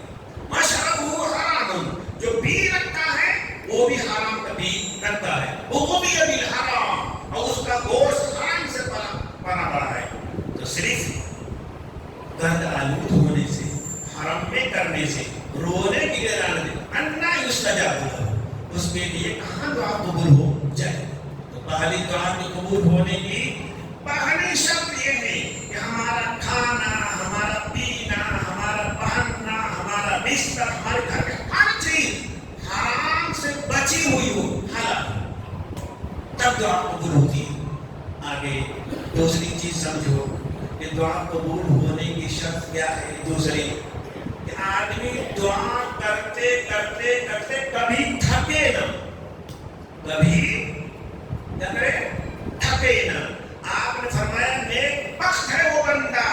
Speaker 1: مشربہ حرام، جو پی رکھتا ہے وہ بھی حرام کا پی رکھتا ہے، غذی بالحرام، اور اس کا گوشت حرام سے پلا بڑا ہے۔ تو صرف گرد آلود ہونے سے، حرام میں کرنے سے، رونے کی گرانے سے انا یستجاب لہ، اس کے لیے کہاں دعا قبول ہو جائے؟ تو پہلی دعا کی قبول ہونے کی پہلی شرط یہ ہے کہ ہمارا کھانا، ہمارا پینا، ہمارا پہننا، ہمارا بستر، ہمارے گھر میں ہر چیز حرام سے بچی ہوئی ہو، حلال، تب دعا قبول ہوتی ہے۔ آگے دوسری چیز سمجھو کہ دعا قبول ہونے کی شرط کیا ہے؟ دوسری کہ آدمی دعا کرتے کرتے کرتے کبھی تھکے نہ، کبھی تھکے نہ۔ آپ نے فرمایا نیک بخت ہے وہ بندہ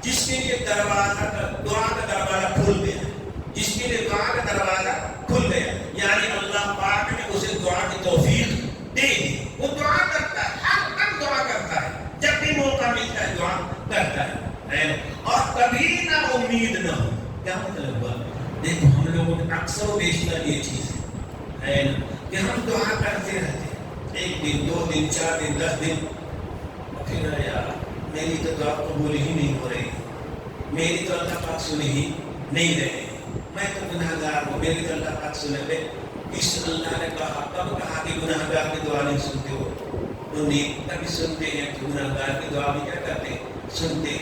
Speaker 1: جس کے لیے دروازہ دعا کا دروازہ کھل گیا، جس کے لیے دعا کا دروازہ کھل گیا، یعنی اللہ پاک نے اسے دعا کی توفیق دے دی، وہ دعا کرتا ہے، ہر وقت دعا کرتا ہے، جب بھی موقع ملتا ہے دعا کرتا ہے، اور کبھی نہ امید نہ ہو۔ کیا مطلب ہوا؟ دیکھو ہم لوگوں میں اکثر و بیشتر یہ چیز ہے کہ ہم دعا کرتے رہتے ہیں، ایک دن، 2 دن، 4 دن، 10 دن، پھر یار میری تو دعا قبول ہی نہیں ہو رہی، میری تو اللہ پاک سنے ہی نہیں رہے، میں تو گناہ گار ہوں، میری تو اللہ پاک سنے رہے۔ اس اللہ نے کہا، کب کہا کہ گناہ گار کی دعا نہیں سنتے ہو؟ تو نیک کبھی سنتے ہیں کہ گناہ گار کی دعا بھی کیا کرتے ہیں؟ سنتے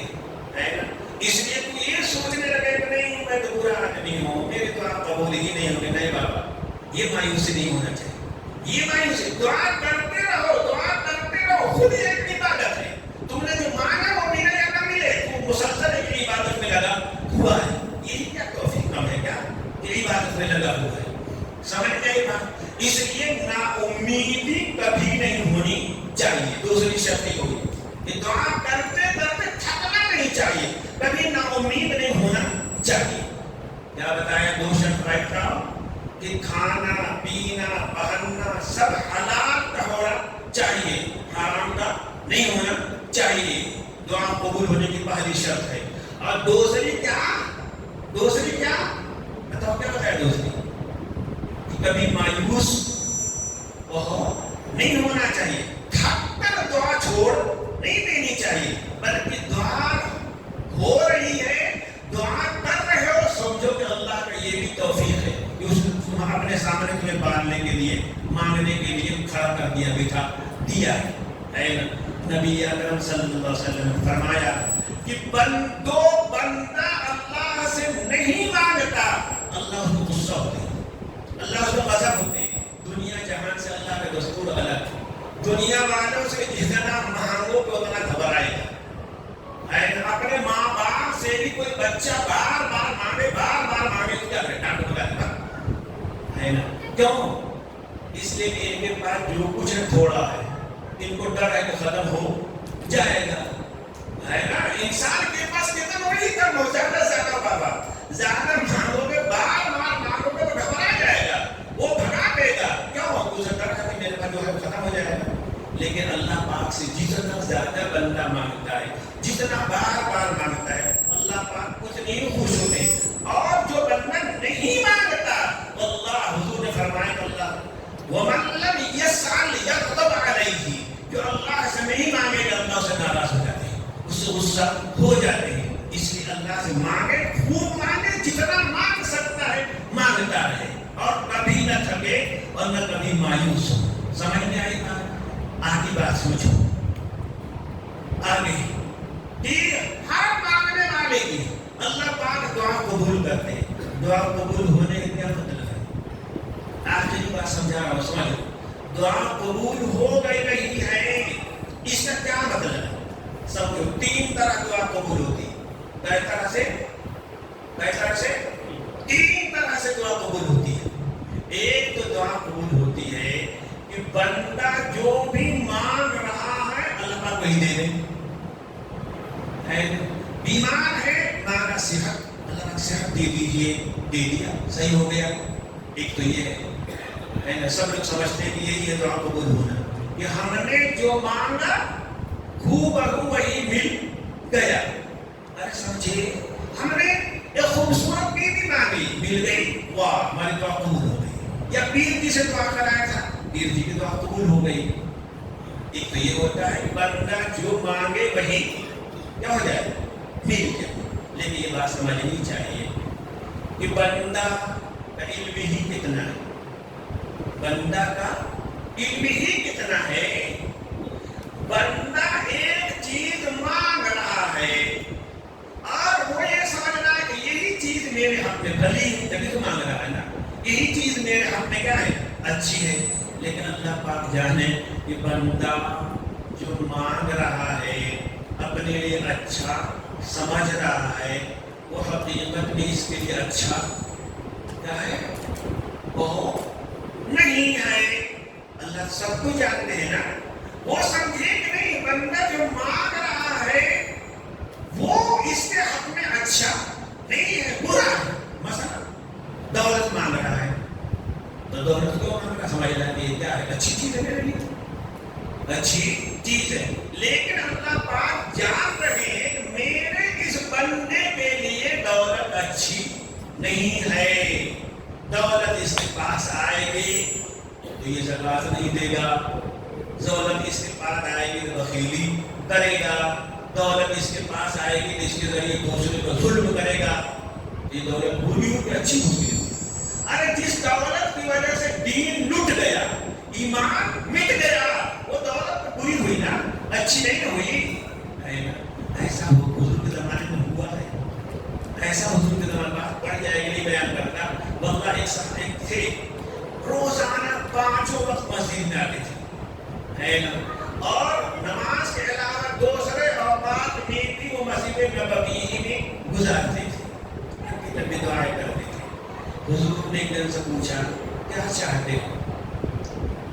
Speaker 1: ہیں نا۔ اس لیے تو یہ سوچنے لگے کہ نہیں میں تو برا آدمی ہوں، میری دعا قبول ہی نہیں ہوگی، نہیں بابا، یہ مایوسی نہیں ہونا چاہیے، یہ مایوسی، دعا کرتے رہو، خود ہی ایک عبادت ہے، تم نے جو مانگا وہ ملے یا نہ ملے، تو مسلسل ایک عبادت میں لگا ہوا ہے، یہی کیا توفیق کم ہے کیا کہ عبادت میں لگا ہوا ہے؟ سمجھ گئے بات؟ اس لیے نا امیدی کبھی نہیں ہونی چاہیے۔ دوسری شرط یہ ہوئی کہ دعا کرتے کرتے تھکنا نہیں چاہیے، کبھی نا امید نہیں ہونا چاہیے۔ کیا بتایا؟ 2 شرط رکھتا کہ کھانا پینا پہننا سب حلال کا ہونا چاہیے، حرام کا نہیں ہونا چاہیے، دعا قبول ہونے کی پہلی شرط ہے۔ اور دوسری کیا بتاؤ، کیا بتایا دوسری؟ کبھی مایوس نہیں ہونا چاہیے، تھک کر دعا چھوڑ نہیں دینی چاہیے، بلکہ دعا ہو رہی ہے، دعا کر رہے ہو، سمجھو کہ اللہ کا یہ بھی توفیق ہے کہ اس نے اپنے سامنے تمہیں باندھنے کے لیے، مانگنے کے لیے کھڑا کر دیا، بٹھا دیا ہے نا۔ نبی اکرم صلی اللہ علیہ وسلم نے فرمایا کہ بندہ اللہ سے نہیں مانگتا، اللہ اس کو غصہ ہوتے ہیں، اللہ اس کو غضب ہوتے ہیں۔ دنیا جہان سے اللہ کا دستور الگ، دنیا والوں سے جتنا مانگو کہ اتنا گھبرائے گا، اپنے ماں باپ سے بھی کوئی بچہ بار بار مانگے تو کیا کرے؟ ڈانٹ بگا ہے نا؟ کیوں؟ اس لیے کہ ان کے پاس جو کچھ ہے تھوڑا ہے، ان کو ڈر ہے کہ ختم ہو جائے گا، ہے نا؟ انسان کے پاس کتنا وہی کم ہو جاتا ہے، زیادہ بابا زیادہ مانگو گے، بار بار مانگو گے تو گھبرا جائے گا، وہ بھگا دے گا، کیوں؟ اسے ڈر ہے کہ میرے پاس جو ہے ختم ہو جائے گا۔ لیکن اللہ پاک سے جتنا زیادہ بندہ مانگتا ہے، جتنا بار بار مانگتا ہے، اللہ پاک کچھ نہیں خوش ہوتے۔ اور جو بندہ نہیں مانگتا، اللہ حضور نے فرمایا کہ اللہ وَمَن لَمْ يَسْأَلْ يَغْضَبْ عَلَيْهِ، جو اللہ سے نہیں مانگے گا اللہ سے ناراض ہو جاتے ہیں، اس سے غصہ ہو جاتے ہیں۔ اس لیے اللہ سے مانگے، خوب مانگے، جتنا مانگ سکتا ہے مانگتا رہے، اور کبھی نہ تھکے اور نہ کبھی مایوس ہو۔ سمجھ میں آئی بات؟ آگے بات سمجھو، آگے ٹھیک ہے؟ ہر مانگنے والے کی اللہ پاک دعا قبول کرتے ہیں۔ دعا قبول ہونے کا کیا مطلب ہے؟ آخری بات سمجھا رہا ہوں، سمجھو۔ دعا قبول ہو گئی ہے، اس کا کیا مطلب ہے؟ سمجھو، تین طرح دعا قبول ہوتی ہے۔ کئی طرح سے؟ تین طرح سے دعا قبول ہوتی ہے۔ ایک تو دعا قبول ہوتی ہے کہ بندہ جو بھی مانگ رہا ہے اللہ پاک وہی دے دے۔ بیمار ہے، مانگا صحت، اللہ پاک صحت دے دیجئے، دے دیا، صحیح ہو گیا۔ ایک تو یہ ہے نا، سب لوگ سمجھتے ہیں کہ یہی ہے دعا قبول ہونا، کہ ہم نے جو مانگا ہو بہو وہی مل گیا۔ ارے سمجھے، ہم نے ایک خوبصورت بیوی مانگی، مل گئی، واہ ہماری دعا قبول ہو گئی۔ یا پیر جی سے دعا کرایا تھا، پیر جی کی دعا قبول ہو گئی۔ ایک تو یہ ہوتا ہے بندہ جو مانگے وہی کیا ہو جائے، مل جائے۔ لیکن یہ بات سمجھنی چاہیے کہ بندہ کا علم ہی کتنا ہے، بندہ کا علم ہی کتنا ہے۔ بندہ ایک چیز مانگ رہا ہے اور وہ یہ سمجھ رہا ہے کہ یہی چیز میرے حق میں بھلی ہے، تبھی تو مانگ رہا ہے نا، یہی چیز میرے حق میں کیا ہے، اچھی ہے۔ لیکن اللہ پاک جانے کہ بندہ جو مانگ رہا ہے اپنے لیے اچھا سمجھ رہا ہے، وہ حقیقت میں اس کے لیے اچھا کیا ہے، وہ نہیں ہے۔ اللہ سب کو جانتے ہیں نا، وہ سمجھے کہ نہیں بندہ جو مانگ رہا ہے وہ اس کے حق میں اچھا نہیں ہے، برا ہے۔ مثلا دولت مانگ رہا ہے تو دولت کو مانگ رہا، سمجھ رہا ہے یہ کیا ہے، اچھی چیز ہے میرے لیے، اچھی چیز ہے۔ لیکن اللہ پاک جان رہے ہیں کہ میرے اس بندے کے لیے دولت اچھی نہیں ہے۔ دولت اس کے پاس آئے گی تو یہ زکات نہیں دے گا، دولت اس کے پاس آئے گی تو بخیلی کرے گا، دولت اس کے پاس آئے گی تو اس کے ذریعے دوسرے کو ظلم کرے گا۔ یہ دولت بری ہو کہ اچھی ہوتی ہے؟ ارے جس دولت کی وجہ سے دین لٹ گیا، ایمان مٹ گیا، وہ دولت بری ہوئی نا، اچھی نہیں ہوئی ہے نا۔ ایسا وہ حضور کے زمانے میں ہوا ہے، ایسا حضور کے زمانے میں پڑھ جائے گی، نہیں بیان کرتا۔ واللہ ایک صاحب تھے روزانہ 5 وقت مسجد میں آتے تھے، ہے نا، اور نماز کے علاوہ دوسرے اوقات میں بھی وہ مسجد نبوی میں گزارتے تھے، کتنی دعائیں کرتے تھے۔ حضور نے ایک دن سے پوچھا کیا چاہتے ہو،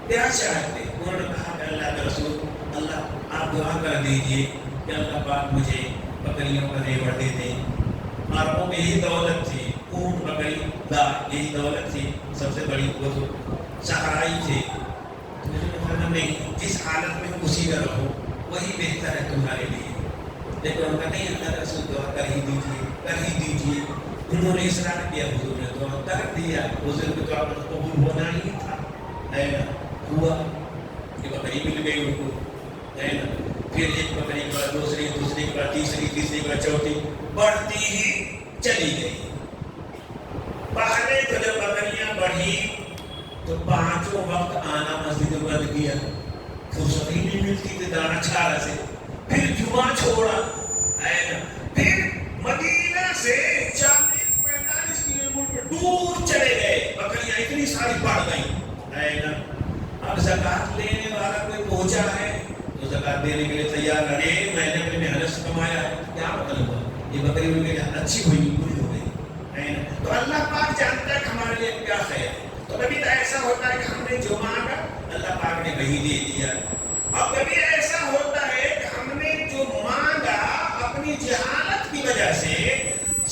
Speaker 1: کیا چاہتے؟ انہوں نے کہا کہ اللہ کے رسول، اللہ آپ دعا کر دیجئے کہ اللہ پاک مجھے بکریوں کا ریوڑ دے دیں۔ عربوں میں یہی دولت تھی، اونٹ بکری گائے یہی دولت تھی سب سے بڑی، وہ تو صحرائی تھے۔ نہیں، جس حالت میں اسی کا رہو وہی بہتر ہے تمہارے لیے۔ لیکن ان کا نہیں، اللہ کا رسول دعا کر ہی دیجئے، کر ہی دیجئے۔ انہوں نے اصرار کیا، حضور نے دعا کر دیا، حضور کی دعا پر قبول ہونا ہی تھا، ہے نا۔ ہوا کہ بکری مل گئی ان کو، ہے نا۔ پھر ایک بکری کے بعد دوسری، دوسری کے بعد تیسری، تیسری کے بعد چوتھی، بڑھتی ہی چلی گئی۔ پہلے تو جب بکریاں بڑھی تو 5 وقت آنا مسجد میں بند کیا، فرصت ہی نہیں ملتی تھی دانا چھاڑا سے۔ پھر جمعہ چھوڑا، ہے نا۔ پھر مدینہ سے 40-45 کلومیٹر دور چلے گئے، بکریاں اتنی ساری بڑھ گئی، ہے نا۔ اب زکات لینے والا کوئی پہنچا ہے تو زکات دینے کے لیے تیار ہے، میں نے اپنی محنت سے کمایا ہے، کیا مطلب ہوا؟ یہ بکری ان کے لیے اچھی ہوئی بری ہو گئی. تو اللہ پاک جانتا ہے کہ ہمارے لیے کیا خیر ہے. تو کبھی تو ایسا ہوتا ہے کہ ہم نے جو مانگا اللہ پاک نے وہی دے دیا. اور کبھی ایسا ہوتا ہے کہ ہم نے جو مانگا اپنی جہالت کی وجہ سے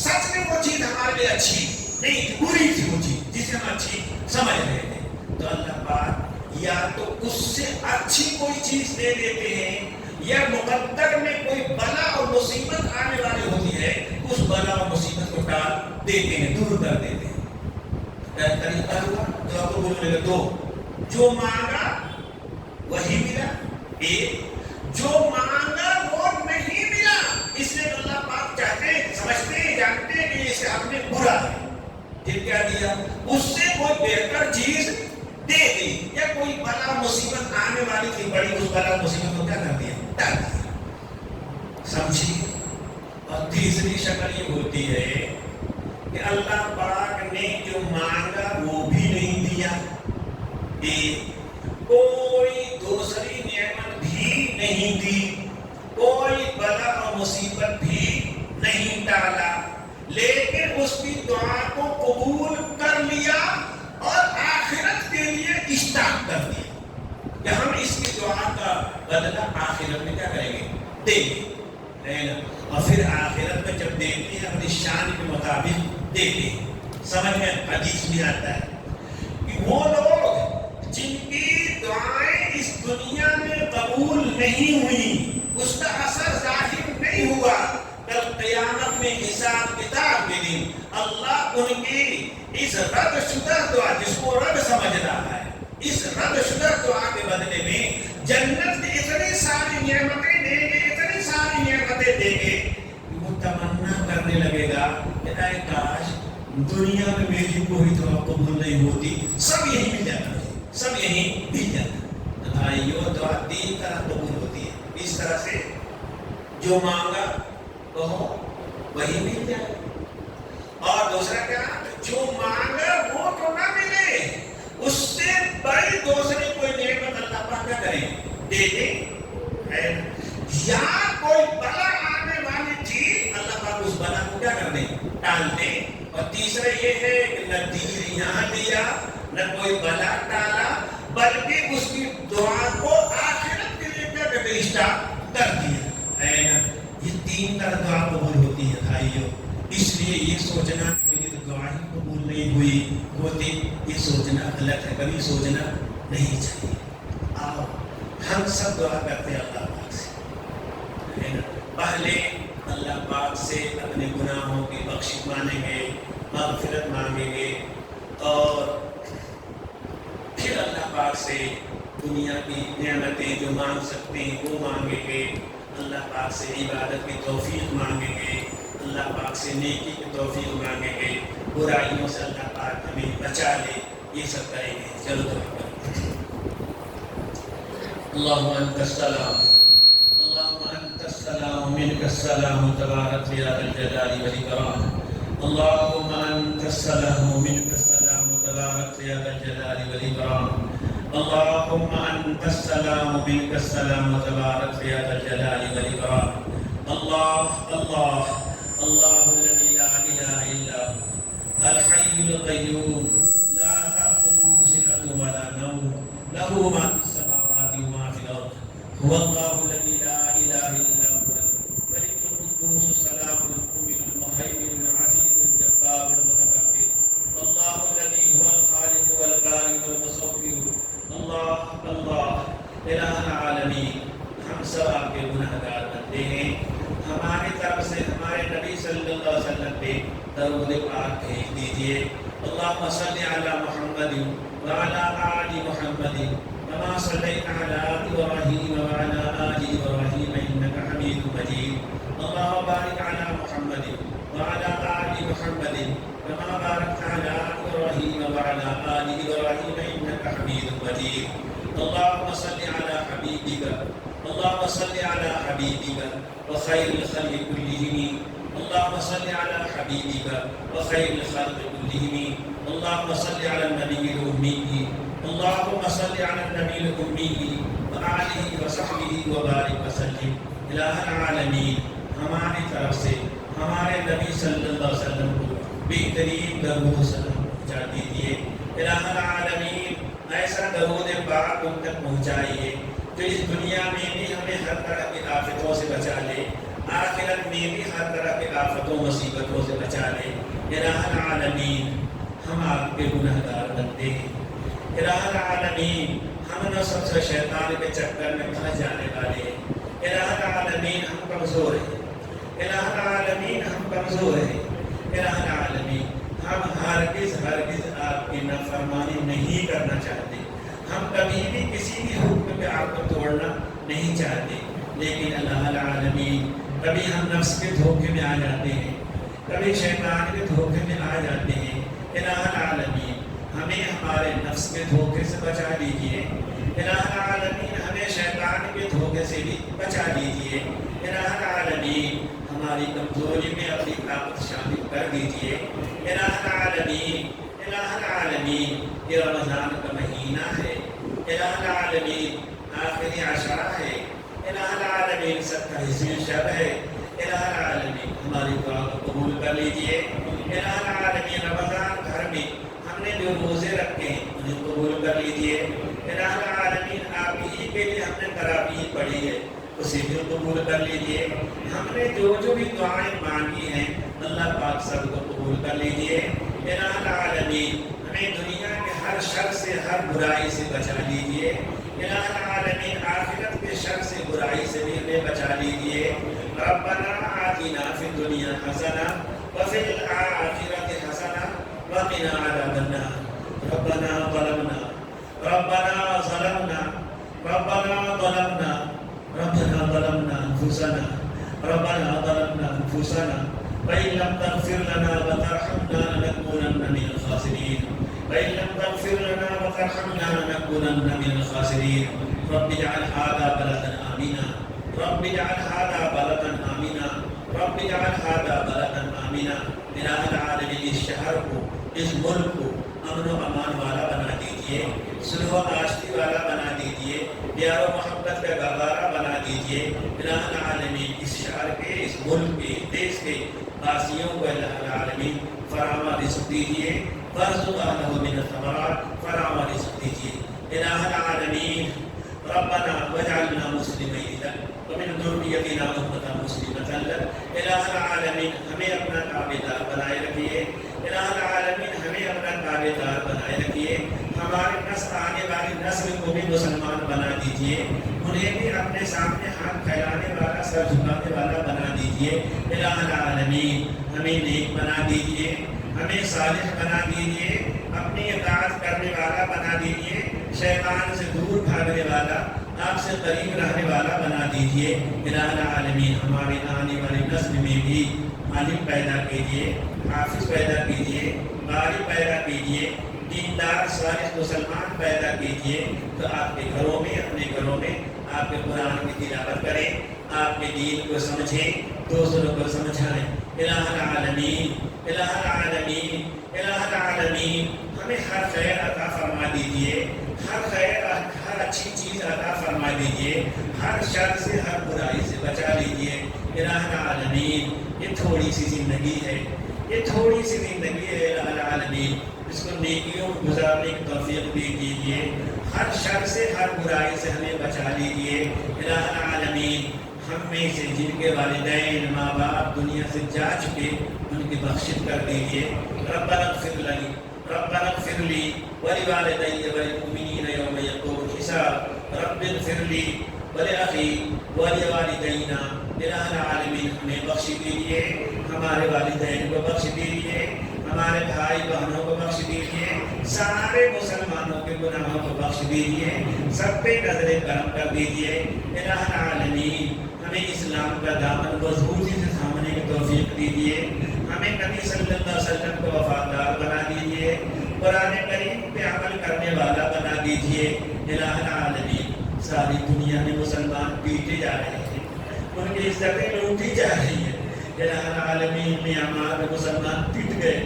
Speaker 1: سچ میں وہ چیز ہمارے لیے اچھی نہیں تھی، بری تھی وہ چیز جسے ہم اچھی سمجھ رہے تھے. تو اللہ پاک یا تو اس سے اچھی کوئی چیز دے دیتے ہیں، یا مقدر میں کوئی بلا اور مصیبت آنے والی ہوتی ہے، اس بلا اور مصیبت کو ٹال دیتے ہیں، دور کر دیتے ہیں. طریقہ ہوا جو آپ کو بولنے لگا. دو، جو مانگا وہی ملا. ایک، جو مانگا وہ نہیں ملا. اس لیے اللہ پاک چاہتے ہیں، سمجھتے ہیں، جانتے ہیں کہ اسے ہم نے برا ہے. پھر کیا دیا؟ اس سے کوئی بہتر چیز دے دی، یا کوئی بلا مصیبت آنے والی تھی بڑی، اس بلا مصیبت کو کیا کر دیا؟ ٹال دیا. سمجھیے. اور تیسری شکل یہ ہوتی ہے کہ اللہ پاک نے جو مانگا وہ بھی نہیں دیا، کوئی دوسری نعمت بھی نہیں دی، کوئی بلا اور مصیبت بھی نہیں ڈالا، لیکن اس کی دعا کو قبول کر لیا اور آخرت کے لیے اشتاق کر دیا کہ ہم اس کی دعا کا بدلہ آخرت میں کیا کریں گے؟ دیں گے. اور پھر آخرت میں جب دیتے ہیں اپنی شان کے مطابق دیتے ہیں. سمجھ میں حدیث بھی آتا ہے کہ وہ لوگ جن کی دعائیں اس دنیا میں قبول نہیں ہوئی، اس کا اثر ظاہر نہیں ہوا، کل قیامت میں حساب کتاب کے دن اللہ ان کی اس رد شدہ دعا، جس کو رد سمجھ رہا ہے، اس رد شدہ دعا کے بدلے میں جنت کی اتنی ساری نعمتیں دیں گے، اتنی ساری نعمتیں دیں گے کہ وہ تمنا کرنے لگے گا کہ اے کاش دنیا میں میری کوئی دعا قبول نہیں ہوتی، سب یہی مل جاتا ہے، سب یہی مل جاتا ہے. بھائیو، دعا تین طرح قبول ہوتی ہے. اس طرح سے جو مانگا کہو وہی مل جائے. اور دوسرا کیا؟ جو مانگا وہ تو نہ ملے، اس سے بڑی دوسری کوئی نعمت اللہ پاک کیا کرے؟ دے دے. یا کوئی بلا آنے والی تھی، اللہ پاک اس بلا کو کیا کر دے؟ ٹال دے. اور تیسرا یہ ہے کہ نہ تیر یہاں دیا، نہ کوئی بلا ٹالا، بلکہ اس کی دعا کو آخرت کے لیے کیا کرتے؟ اشتاق کر دیا ہے نا. یہ تین طرح دعا قبول ہوتی ہے بھائیو. اس لیے یہ سوچنا کہ میری دعا ہی قبول نہیں ہوتی، یہ سوچنا غلط ہے، کبھی سوچنا نہیں چاہیے. آؤ ہم سب دعا کرتے ہیں اللہ پاک سے، ہے نا. پہلے اللہ پاک سے اپنے گناہوں کی بخشش مانگیں گے، مغفرت مانگیں گے، اور پھر اللہ پاک سے دنیا کی نعمتیں جو مانگ سکتے ہیں وہ مانگیں گے. اللہ پاک سے عبادت کی توفیق مانگیں گے، اللہ پاک سے نیکی کی توفیق مانگیں گے، برائیوں سے اللہ پاک ہمیں بچا لے. یہ سب کریں گے. چلو دعا کریں. اللہم انت السلام، اللہم انت السلام، منک السلام، تبارک یا ذا الجلال والاکرام. اللہم انت السلام، منک السلام، تبارک یا ذا الجلال والاکرام. اللہم انت السلام، منک السلام، تبارک یا ذا الجلال والاکرام. اللہ اللہ اللہ الذی لا الہ الا هو الحی القیوم لا تأخذه سنة ولا نوم له ما في السماوات وما في الأرض هو الله الذي لا إله إلا هو الملك القدوس السلام المؤمن المهيمن العزيز الجبار المتكبر الله الذي هو الخالق والبارئ والمصور. اللہ اللہ الہ العالمین. ہم سب آپ کے گناہگار بندے ہیں. ہماری طرف سے ہمارے نبی صلی اللہ علیہ وسلم پہ درود پاک بھیج دیجیے. اللہم صلی علی محمد وعلی آل محمد كما صليت على إبراهيم وعلى آل إبراهيم إنك حميد مجيد. اللهم بارك على محمد وعلى آل محمد كما باركت على إبراهيم وعلى آل إبراهيم إنك حميد مجيد. اللهم صل على حبيبك، اللهم صل على حبيبك وخير الخلق كلهم. اللهم صل على حبيبك وخير الخلق كلهم. اللهم صل على النبي الأمي، اللهم صل على النبي الأمي وآله وصحبه وبارك وسلم. الہ العالمین ہماری طرف سے ہمارے صلی اللہ علیہ وسلم کو بہترین درود سلام پہنچا دیجیے۔ الہ العالمین ایسا درود پاک ان تک پہنچائیے جو اس دنیا میں بھی ہمیں ہر طرح کی آفتوں سے بچا لے، آخرت میں بھی ہر طرح کی آفتوں مصیبتوں سے بچا لے۔ الہ العالمین ہم آپ کے گنہگار بندے ہیں، الہ العالمین ہم نفس و شیطان کے چکر میں پھنس جانے والے ہیں، الہ العالمین ہم کمزور ہیں، الہ العالمین ہم کمزور ہیں، الہ العالمین ہم ہرگز آپ کی نافرمانی نہیں کرنا چاہتے، ہم کبھی بھی کسی بھی حکم پہ آپ کو توڑنا نہیں چاہتے، لیکن الہ العالمین کبھی ہم نفس کے دھوکے میں آ جاتے ہیں، کبھی شیطان کے دھوکے میں آ جاتے ہیں۔ الہ العالمین ہمیں ہمارے نفس کے دھوکے سے بچا لیجئے، الہ العالمین ہمیں شیطان کے دھوکے سے بھی بچا لیجئے، الہ العالمین ہماری کمزوری میں اپنی طاقت شامل کر دیجئے، الہ العالمین الہ العالمین یہ رمضان کا مہینہ ہے، الہ العالمین آخری عشرہ ہے، الہ العالمین 27ویں شب ہے، الہ العالمین ہماری دعا کو قبول کر لیجئے، الہ العالمین رمضان بھر میں ہم نے جو روزے رکھے ہیں انہیں قبول کر لیجئے، الہ العالمین آپ ہی کے لیے ہم نے تراویح پڑھی ہے اسے بھی قبول کر لیجئے، ہم نے جو بھی دعائیں مانگی ہیں اللہ پاک سب کو قبول کر لیجئے، الہ العالمین ہمیں دنیا کے ہر شر سے ہر برائی سے بچا لیجئے، الہ العالمین آخرت کے شر سے برائی سے بھی ہمیں بچا لیجئے۔ ربنا آتنا فی الدنیا حسنہ وفی الآخرۃ حسنہ وقنا عذاب النار۔ ربنا ظلمنا انفسنا وإن لم تغفر لنا وترحمنا لنكونن من الخاسرين من الخاسرين۔ رب اجعل هذا بلدا آمنا الہ العالمین اس شہر کو اس ملک کو امن و امان والا بنا دیجئے، صلح و آشتی والا بنا دیجئے، پیار و محبت کا گہوارہ بنا دیجئے، الہ العالمین اس شہر کے اس ملک کے دیش کے باسیوں کو الہ العالمین فراوان رزق دیجئے، وارزق اہلہ من الثمرات فراوان رزق دیجئے، الہ العالمین ربنا واجعلنا مسلمین لک ومن ذریتنا امة مسلمة لک۔ الہ العالمین ہمیں اپنا تابعدار بنائے رکھیے، الہ العالمین ہمیں اپنا تابعدار بنائے رکھیے، ہمارے نسل آنے والی نسل کو بھی مسلمان بنا دیجئے، انہیں بھی اپنے سامنے ہاتھ پھیلانے والا سر جھکانے والا بنا دیجئے، الہ العالمین ہمیں نیک بنا دیجئے، ہمیں صالح بنا دیجئے، اپنی اطاعت کرنے والا بنا دیجئے، شیطان سے دور بھاگنے والا آپ سے قریب رہنے والا بنا دیجئے، الہ العالمین ہمارے آنے والی نسل میں بھی عالم پیدا کیجئے، حافظ پیدا کیجئے، قاری پیدا کیجئے، دیندار صالح مسلمان پیدا کیجئے، تو آپ کے گھروں میں اپنے گھروں میں آپ کے قرآن کی تلاوت کریں، آپ کے دین کو سمجھیں، دوسروں کو سمجھائیں، الہ العالمین الہ العالمین الہ العالمین ہمیں ہر خیر عطا فرما دیجئے، ہر خیر ہر اچھی چیز عطا فرما دیجئے، ہر شر سے ہر برائی سے بچا لیجئے، الہ العالمین یہ تھوڑی سی زندگی ہے، یہ تھوڑی سی زندگی ہے الہ العالمین، اس کو نیکیوں گزارنے کی توفیق دے دیجئے، ہر شر سے ہر برائی سے ہمیں بچا لیجئے، الہ العالمین ہم میں سے جن کے والدین ماں باپ دنیا سے جا چکے ان کی بخشش کر دیجئے، ربنا اغفر لی ولوالدی وللمؤمنین یوم یقوم الحساب، رب اغفر لی ولأخی ولوالدینا، الہ العالمین ہمیں بخش دیجئے، ہمارے والدین کو بخش دیجئے، ہمارے بھائی بہنوں کو بخش دیجئے، سارے مسلمانوں کے گناہوں کو بخش دیجئے، سب پہ نظر کرم کر دیجئے، الہ العالمین ہمیں اسلام کا دامن مضبوطی سے تھامنے کی توفیق دیجئے، ہمیں نبی صلی اللہ علیہ وسلم کو وفادار بنا دیجئے، قرآن کریم پہ عمل کرنے والا بنا دیجئے، الہ العالمین ساری دنیا میں مسلمان پیٹے جا رہے ہیں، ان کی عزتیں لوٹی جا رہی ہیں، الہ العالمین میانمار میں مسلمان پیٹ گئے،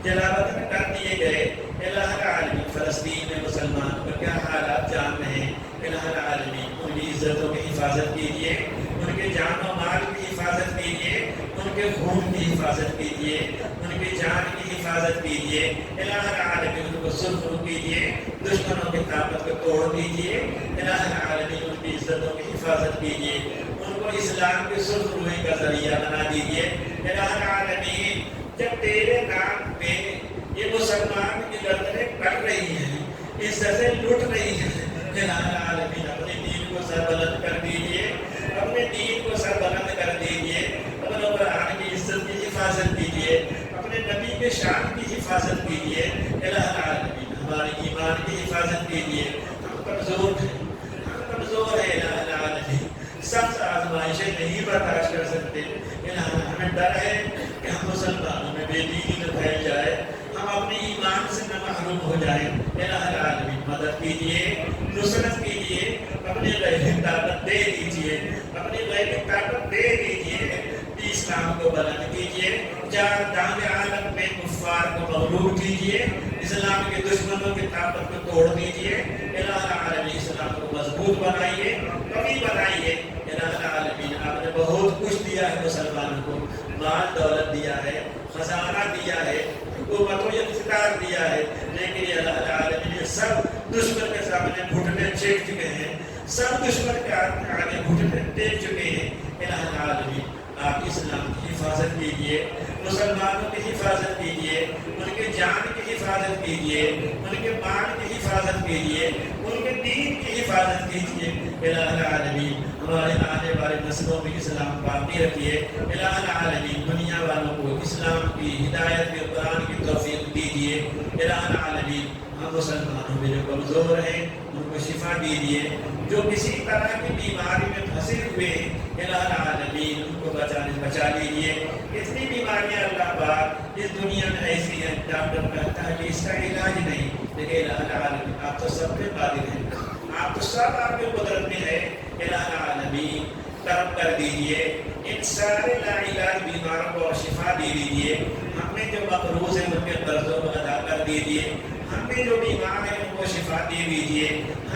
Speaker 1: جلاوطن کر دیے گئے، الہ العالمین فلسطین میں مسلمان کو کیا حالات جان رہے ہیں، الہ العالمین ان کی عزتوں کی حفاظت کیجئے، ان کے جان و مال کی حفاظت کیجئے، ان کے خون کی حفاظت کیجیے، ان کی جان کی حفاظت کیجیے، الہ العالمین ان کو سرخرو کیجیے، دشمنوں کی طاقت کو توڑ دیجیے، الہ العالمین ان کی عزتوں کی حفاظت کیجیے، ان کو اسلام کی سرخروئی کا ذریعہ بنا دیجیے، الہ العالمین جب تیرے نام پہ یہ مسلمان کی گردنیں کٹ رہی ہیں، عزتیں لٹ رہی ہیں، الہ العالمین اپنے دین کو سر بلند کر دیجیے، اپنے دین کو سر بلند کر دیجیے، اپنے قرآن کی عزت کی حفاظت کیجیے، اپنے نبی کے شان کی حفاظت کیجیے، الہ العالمین ہمارے ایمان کی حفاظت کیجیے، ہم کمزور ہیں، ہم کمزور ہیں الہ العالمین، سخت آزمائشیں نہیں برداشت کر سکتے، الہ ہمیں ڈر ہے کہ ہم مسلمانوں میں بے دینی نہ پھیل جائے، ہم اپنے ایمان سے نہ محروم ہو جائیں، الہ العالمین مدد کیجیے، نصرت کیجیے، اپنی غیبی طاقت دے دیجیے، اپنی غیبی طاقت دے دیجیے، اسلام کو بلند کیجیے، چار دانگ عالم میں کفار کو مغلوب کیجیے، اسلام کے دشمنوں کی طاقت کو توڑ دیجیے، الہ العالمین اسلام کو مضبوط بنائیے، قوی بنائیے، الہ العالمین آپ نے بہت کچھ دیا ہے مسلمانوں کو، مال دولت دیا ہے، خزانہ دیا ہے، حکومت و اقتدار دیا ہے، لیکن الہ العالمین یہ سب دشمن کے سامنے گھٹنے ٹیک چکے ہیں، سب دشمن کے آگے گھٹنے ٹیک چکے ہیں، الہ العالمین آپ اسلام کی حفاظت کیجیے، مسلمانوں کی حفاظت کیجیے، ان کے جان کی حفاظت کیجیے، ان کے مال کی حفاظت کیجیے، ان کے دین کی حفاظت کیجیے، الہ العالمین ہمارے آنے والے نسلوں میں اسلام باقی رکھیے، الہ العالمین دنیا والوں کو اسلام کی ہدایت کے قرآن کی توفیق دیجیے، الہ العالمین ہم مسلمانوں میں جو کمزور ہیں ان کو شفا دیجیے، جو کسی طرح کی بیماری میں پھنسے ہوئے ہیں الہ العالمین ان کو بچا لیجیے، اتنی بیماریاں اللہ پاک اس دنیا میں ایسی ہیں ڈاکٹر کہتا ہے کہ اس کا علاج نہیں، لیکن الہ العالمین آپ تو سب پہ قادر ہیں، آپ تو سب آپ کی قدرت میں ہے، الہ العالمین کرم کر دیجیے، ان سارے لا علاج بیماروں کو شفا دے دیجیے، ہم نے جو مقروض ہیں ان کے قرضوں کو ادا کر دیجیے، ہم میں جو بیمار ہیں ان کو شفا دے دیجیے،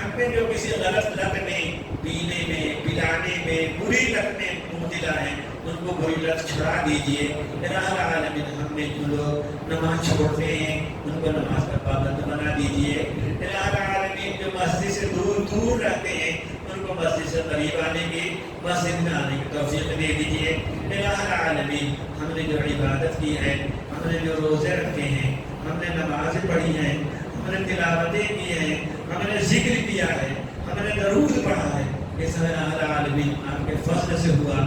Speaker 1: ہم میں جو کسی غلط لت میں پینے میں پلانے میں بری لت میں مبتلا ہیں ان کو بری لت چھڑا دیجیے، الہ العالمین ہم میں جو لوگ نماز چھوڑتے ہیں ان کو نماز کا پابند بنا دیجیے، الہ العالمین جو مسجد سے دور دور رہتے ہیں ان کو مسجد سے قریب آنے کی مسجد میں آنے کی توفیق دے دیجیے، الہ العالمین ہم نے جو عبادت کی ہے، ہم نے جو روزے رکھے ہیں، ہم نے نمازیں پڑھی ہیں، ہم نے تلاوتیں کی ہیں، ہم نے ذکر کیا ہے، ہم نے درود پڑھا ہے، یہ سب الہ العالمین آپ کے فضل سے ہوا،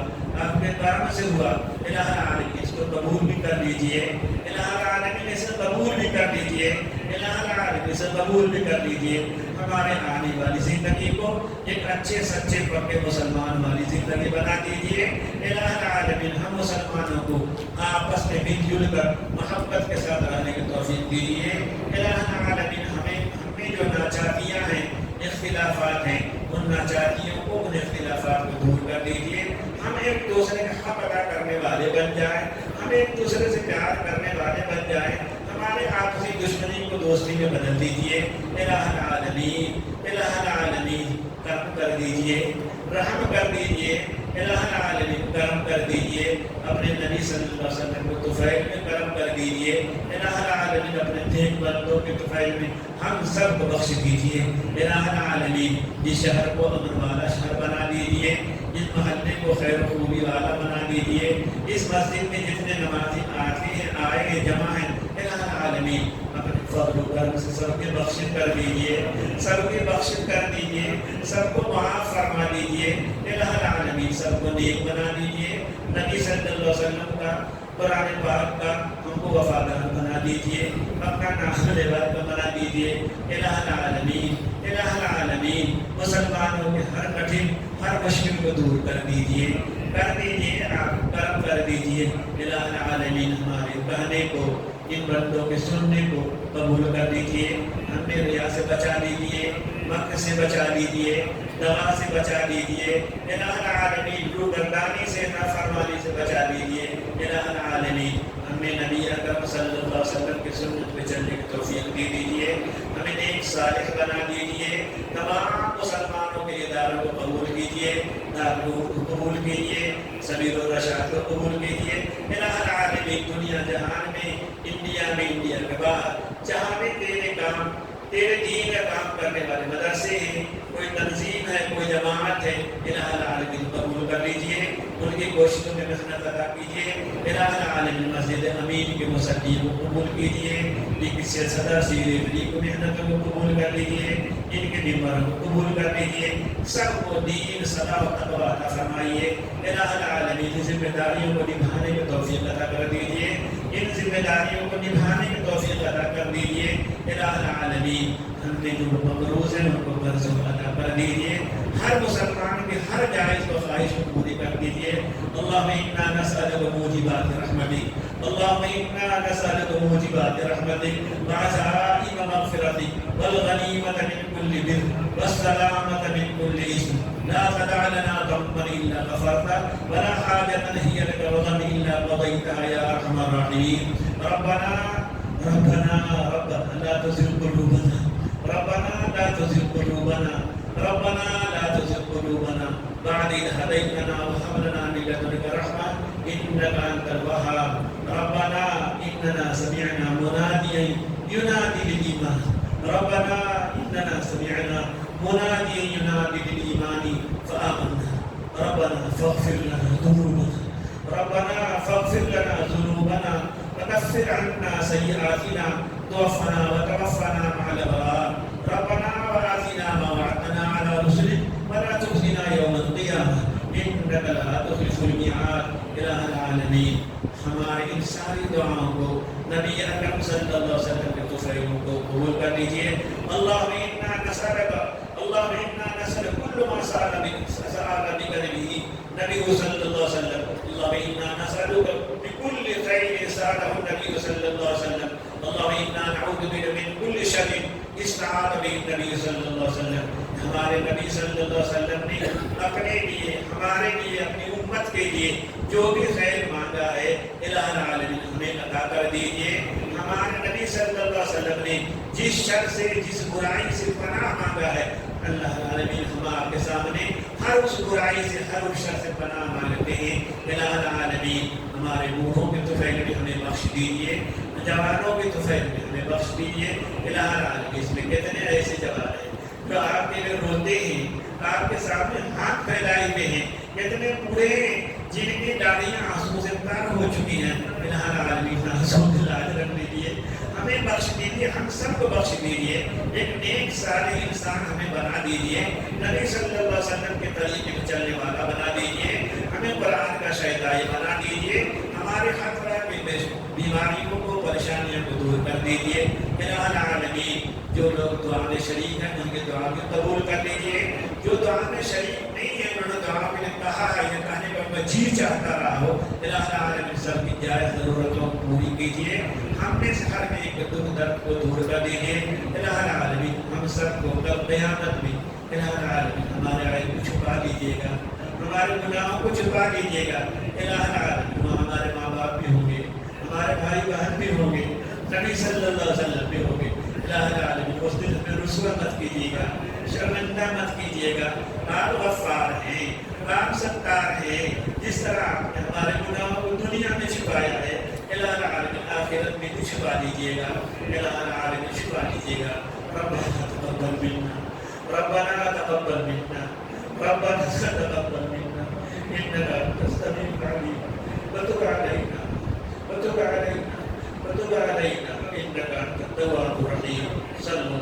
Speaker 1: آپ کے کرم سے ہوا، الہ العالمین اس کو قبول بھی کر لیجئے، الہ العالمین اسے قبول بھی کر لیجئے، الہ العالمین اسے قبول بھی کر لیجئے، ہمارے آنے والی زندگی کو ایک اچھے سچے پکے مسلمان والی زندگی بنا دیجئے، الہ العالمین ہم مسلمانوں کو آپس میں مل جل کر محبت کے ساتھ رہنے کی توفیق دیجئے، الہ العالمین ہمیں جو ناچاکیاں ہیں، اختلافات ہیں، ان ناچاکیوں کو ان اختلافات کو دور کر دیجئے، ہم ایک دوسرے کا حق ادا کرنے والے بن جائیں، ہم ایک دوسرے سے پیار کرنے والے بن جائیں، ہمارے آپسی دشمنی کو دوستی میں بدل دیجئے، الہ العالمین الہ العالمین کرم کر دیجئے، رحم کر دیجئے، الہ العالمین کرم کر دیجئے، اپنے نبی صلی اللہ علیہ وسلم کو طفیل میں کرم کر دیجئے، الہ العالمین اپنے نیک بندوں کے طفیل میں ہم سب کو بخش دیجئے، الہ العالمین اس شہر کو امن والا شہر بنا دیجئے، اس محلے کو خیر و خوبی والا بنا دیجئے، اس مسجد میں جتنے نمازی آتے ہیں آئے ہیں جمع ہیں، الہ العالمین اپنے فضل و کرم سے سب کے بخشش کر دیجئے، سب کے بخشش کر دیجئے، سب کو معاف فرما دیجئے، الہ العالمین سب کو نیک بنا دیجئے، نبی صلی اللہ علیہ وسلم کا قرآن پاک کا ہم کو وفادار بنا دیجئے، اپنا نام لیوات کا بنا دیجئے، الہ العالمین الہ العالمین مسلمانوں کے ہر کٹھن ہر مشکل کو دور کر دیجئے، آپ کرم کر دیجئے، الہ العالمین ہمارے کہنے کو ان بندوں کے سننے کو قبول کر دیجئے، ہمیں ریا سے بچا دیجئے، مکر سے بچا دیجئے، دغا سے بچا دیجئے، الہ العالمین روگردانی سے نافرمانی سے بچا دیجئے، الہ العالمین ہمیں نبی اکرم صلی اللہ علیہ وسلم کی سنت پہ چلنے کی توفیق دے دیجئے، ہمیں نیک صالح بنا دیجئے، تمام مسلمانوں کے اداروں کو قبول کیجئے، دارالعلوم کو قبول کیجئے، سبیل الرشاد کو قبول کیجیے. الہ العالمین دنیا جہان میں, انڈیا میں, انڈیا کے باہر جہاں بھی تیرے دین کا کام کرنے والے مدرسے ہیں, کوئی تنظیم ہے, کوئی جماعت ہے, الہ العالمین قبول کر لیجیے. ان کی کوششوں میں محنت ادا کیجیے. الہ العالمین مسجد امین کے مصلیوں کو قبول کیجیے. ان کے صدر سیری کو محنتوں کو قبول کر لیجیے. ان کے ممبروں کو قبول کر لیجیے. سب کو دین صلاح و تقوی عطا فرمائیے. الہ العالمین ذمہ داریوں کو نبھانے کی توفیق عطا کر دیجیے. ان ذمہ داریوں کو نبھانے کی توفیق عطا کر دیجیے. الہ العالمین ہم نے جو مقروض ہیں ان کو قرض ادا کر دیجیے. ہر مسلمان کی ہر جائز و خواہش کو پوری کر دیجیے. اللہم انا نسألک موجبات رحمتک, اللہم انا نسألک موجبات رحمتک وعزائم مغفرتک والغنیمت من کل بر والسلامت من کل اسم. لا تدع لنا ذنبا الا غفرته ولا حاجة هي لك رضا الا قضيتها يا ارحم الراحمين. ربنا لا تزغ قلوبنا, ربنا لا تزغ قلوبنا, ربنا لا تزغ قلوبنا بعد إذ هديتنا وهب لنا من لدنك رحمة إنك أنت الوهاب. ربنا إننا سمعنا مناديا ينادي للإيمان, ربنا إننا سمعنا مناديا ينادي للإيمان فآمنا. ربنا فاغفر لنا ذنوبنا, ربنا فاغفر لنا ذنوبنا وكفر عنا سيئاتنا توفنا وتوفنا مع الأبرار. ربنا وآتنا ما وعدتنا على رسلك ولا تخزنا يوم القيامة إنك لا تخلف الميعاد. الہ العالمین ہمارے ان ساری دعاؤں کو نبی اکرم صلی اللہ علیہ وسلم کے توفیقوں کو قبول کر لیجیے. اللہم انا نسألک, اللہم انا نسألک کل ما سأل بک نبی صلی اللہ علیہ وسلم. اللہم انا نسألک بكل خير سأله النبي صلى الله عليه وسلم. اللهم إنا نعوذ بك من كل شر استعاذ به النبي صلى الله عليه وسلم. ہمارے نبی صلی اللہ علیہ وسلم نے اپنے لیے, ہمارے لیے, اپنی امت کے لیے جو بھی خیر مانگا ہے الہ العالمین ہمیں عطا کر دیجیے. ہمارے نبی صلی اللہ علیہ وسلم نے جس شر سے, جس برائی سے پناہ مانگا ہے, اللہ العالمین ہم آپ کے سامنے ہر اس برائی سے, ہر اس شر سے پناہ مانگتے ہیں. الہ العالمین ہمارے بوڑھوں کے طفیل بھی ہمیں بخش دیجیے, جوانوں کے طفیل بھی ہمیں بخش دیجیے. الہ العالمین اس میں کتنے ایسے جوان ہیں جو آپ کے لیے روتے ہیں, آپ کے سامنے ہاتھ پھیلائے ہوئے ہیں, کتنے بوڑھے ہیں جن کی داڑیاں آنسو سے تر ہو چکی ہیں. الہ العالمین آنسو کے لاج رکھ لیجیے, ہمیں بخش دیجیے, ہم سب کو بخش دیجیے. ایک نیک صالح انسان ہمیں بنا دیجیے, نبی صلی اللہ علیہ وسلم کے طریقے میں چلنے والا بنا دیجیے. ہمیں قرآن کا شہدائی بنا دیجیے. ہمارے خطرہ میں بیماریوں کو, پریشانیوں کو دور کر دیجیے. الہ العالمین جو لوگ دعا میں شریک ہیں ان کے دعا بھی قبول کر لیجیے. جو دعا میں شریک نہیں ہے انہوں نے دعا میں کہا ہے, یہ کہنے کا میں جی چاہتا رہا ہو, الہ العالمین سب کی جائز ضرورتوں کو پوری کیجیے. ہم میں سے ہر ایک دکھ درد کو دور کر دیجیے. الہ العالمین ہم سب کو کل قیامت میں الہ العالمین ہمارے عیب کو چھپا دیجیے گا, ہمارے گناہوں کو چھپا دیجیے گا. الہ العالمین ہمارے ماں باپ بھی ہوں گے, ہمارے بھائی بہن بھی ہوں گے, نبی صلی اللہ علیہ وسلم بھی ہوں گے. الہ العالمین اس دن ہمیں رسوا مت کیجیے گا, شرمندہ مت کیجیے گا. آپ غفار ہیں, آپ ستار ہیں. جس طرح آپ نے ہمارے گناہوں کو دنیا میں چھپایا ہے, الہ العالمین آخرت میں بھی چھپا دیجیے گا. الہ العالمین چھپا دیجیے گا. ربنا تقبل منا, ربنا تقبل منا, ربنا تقبل منا انك انت السميع العليم وتب علينا وتب علينا وتب علينا انك انت التواب الرحيم. صلى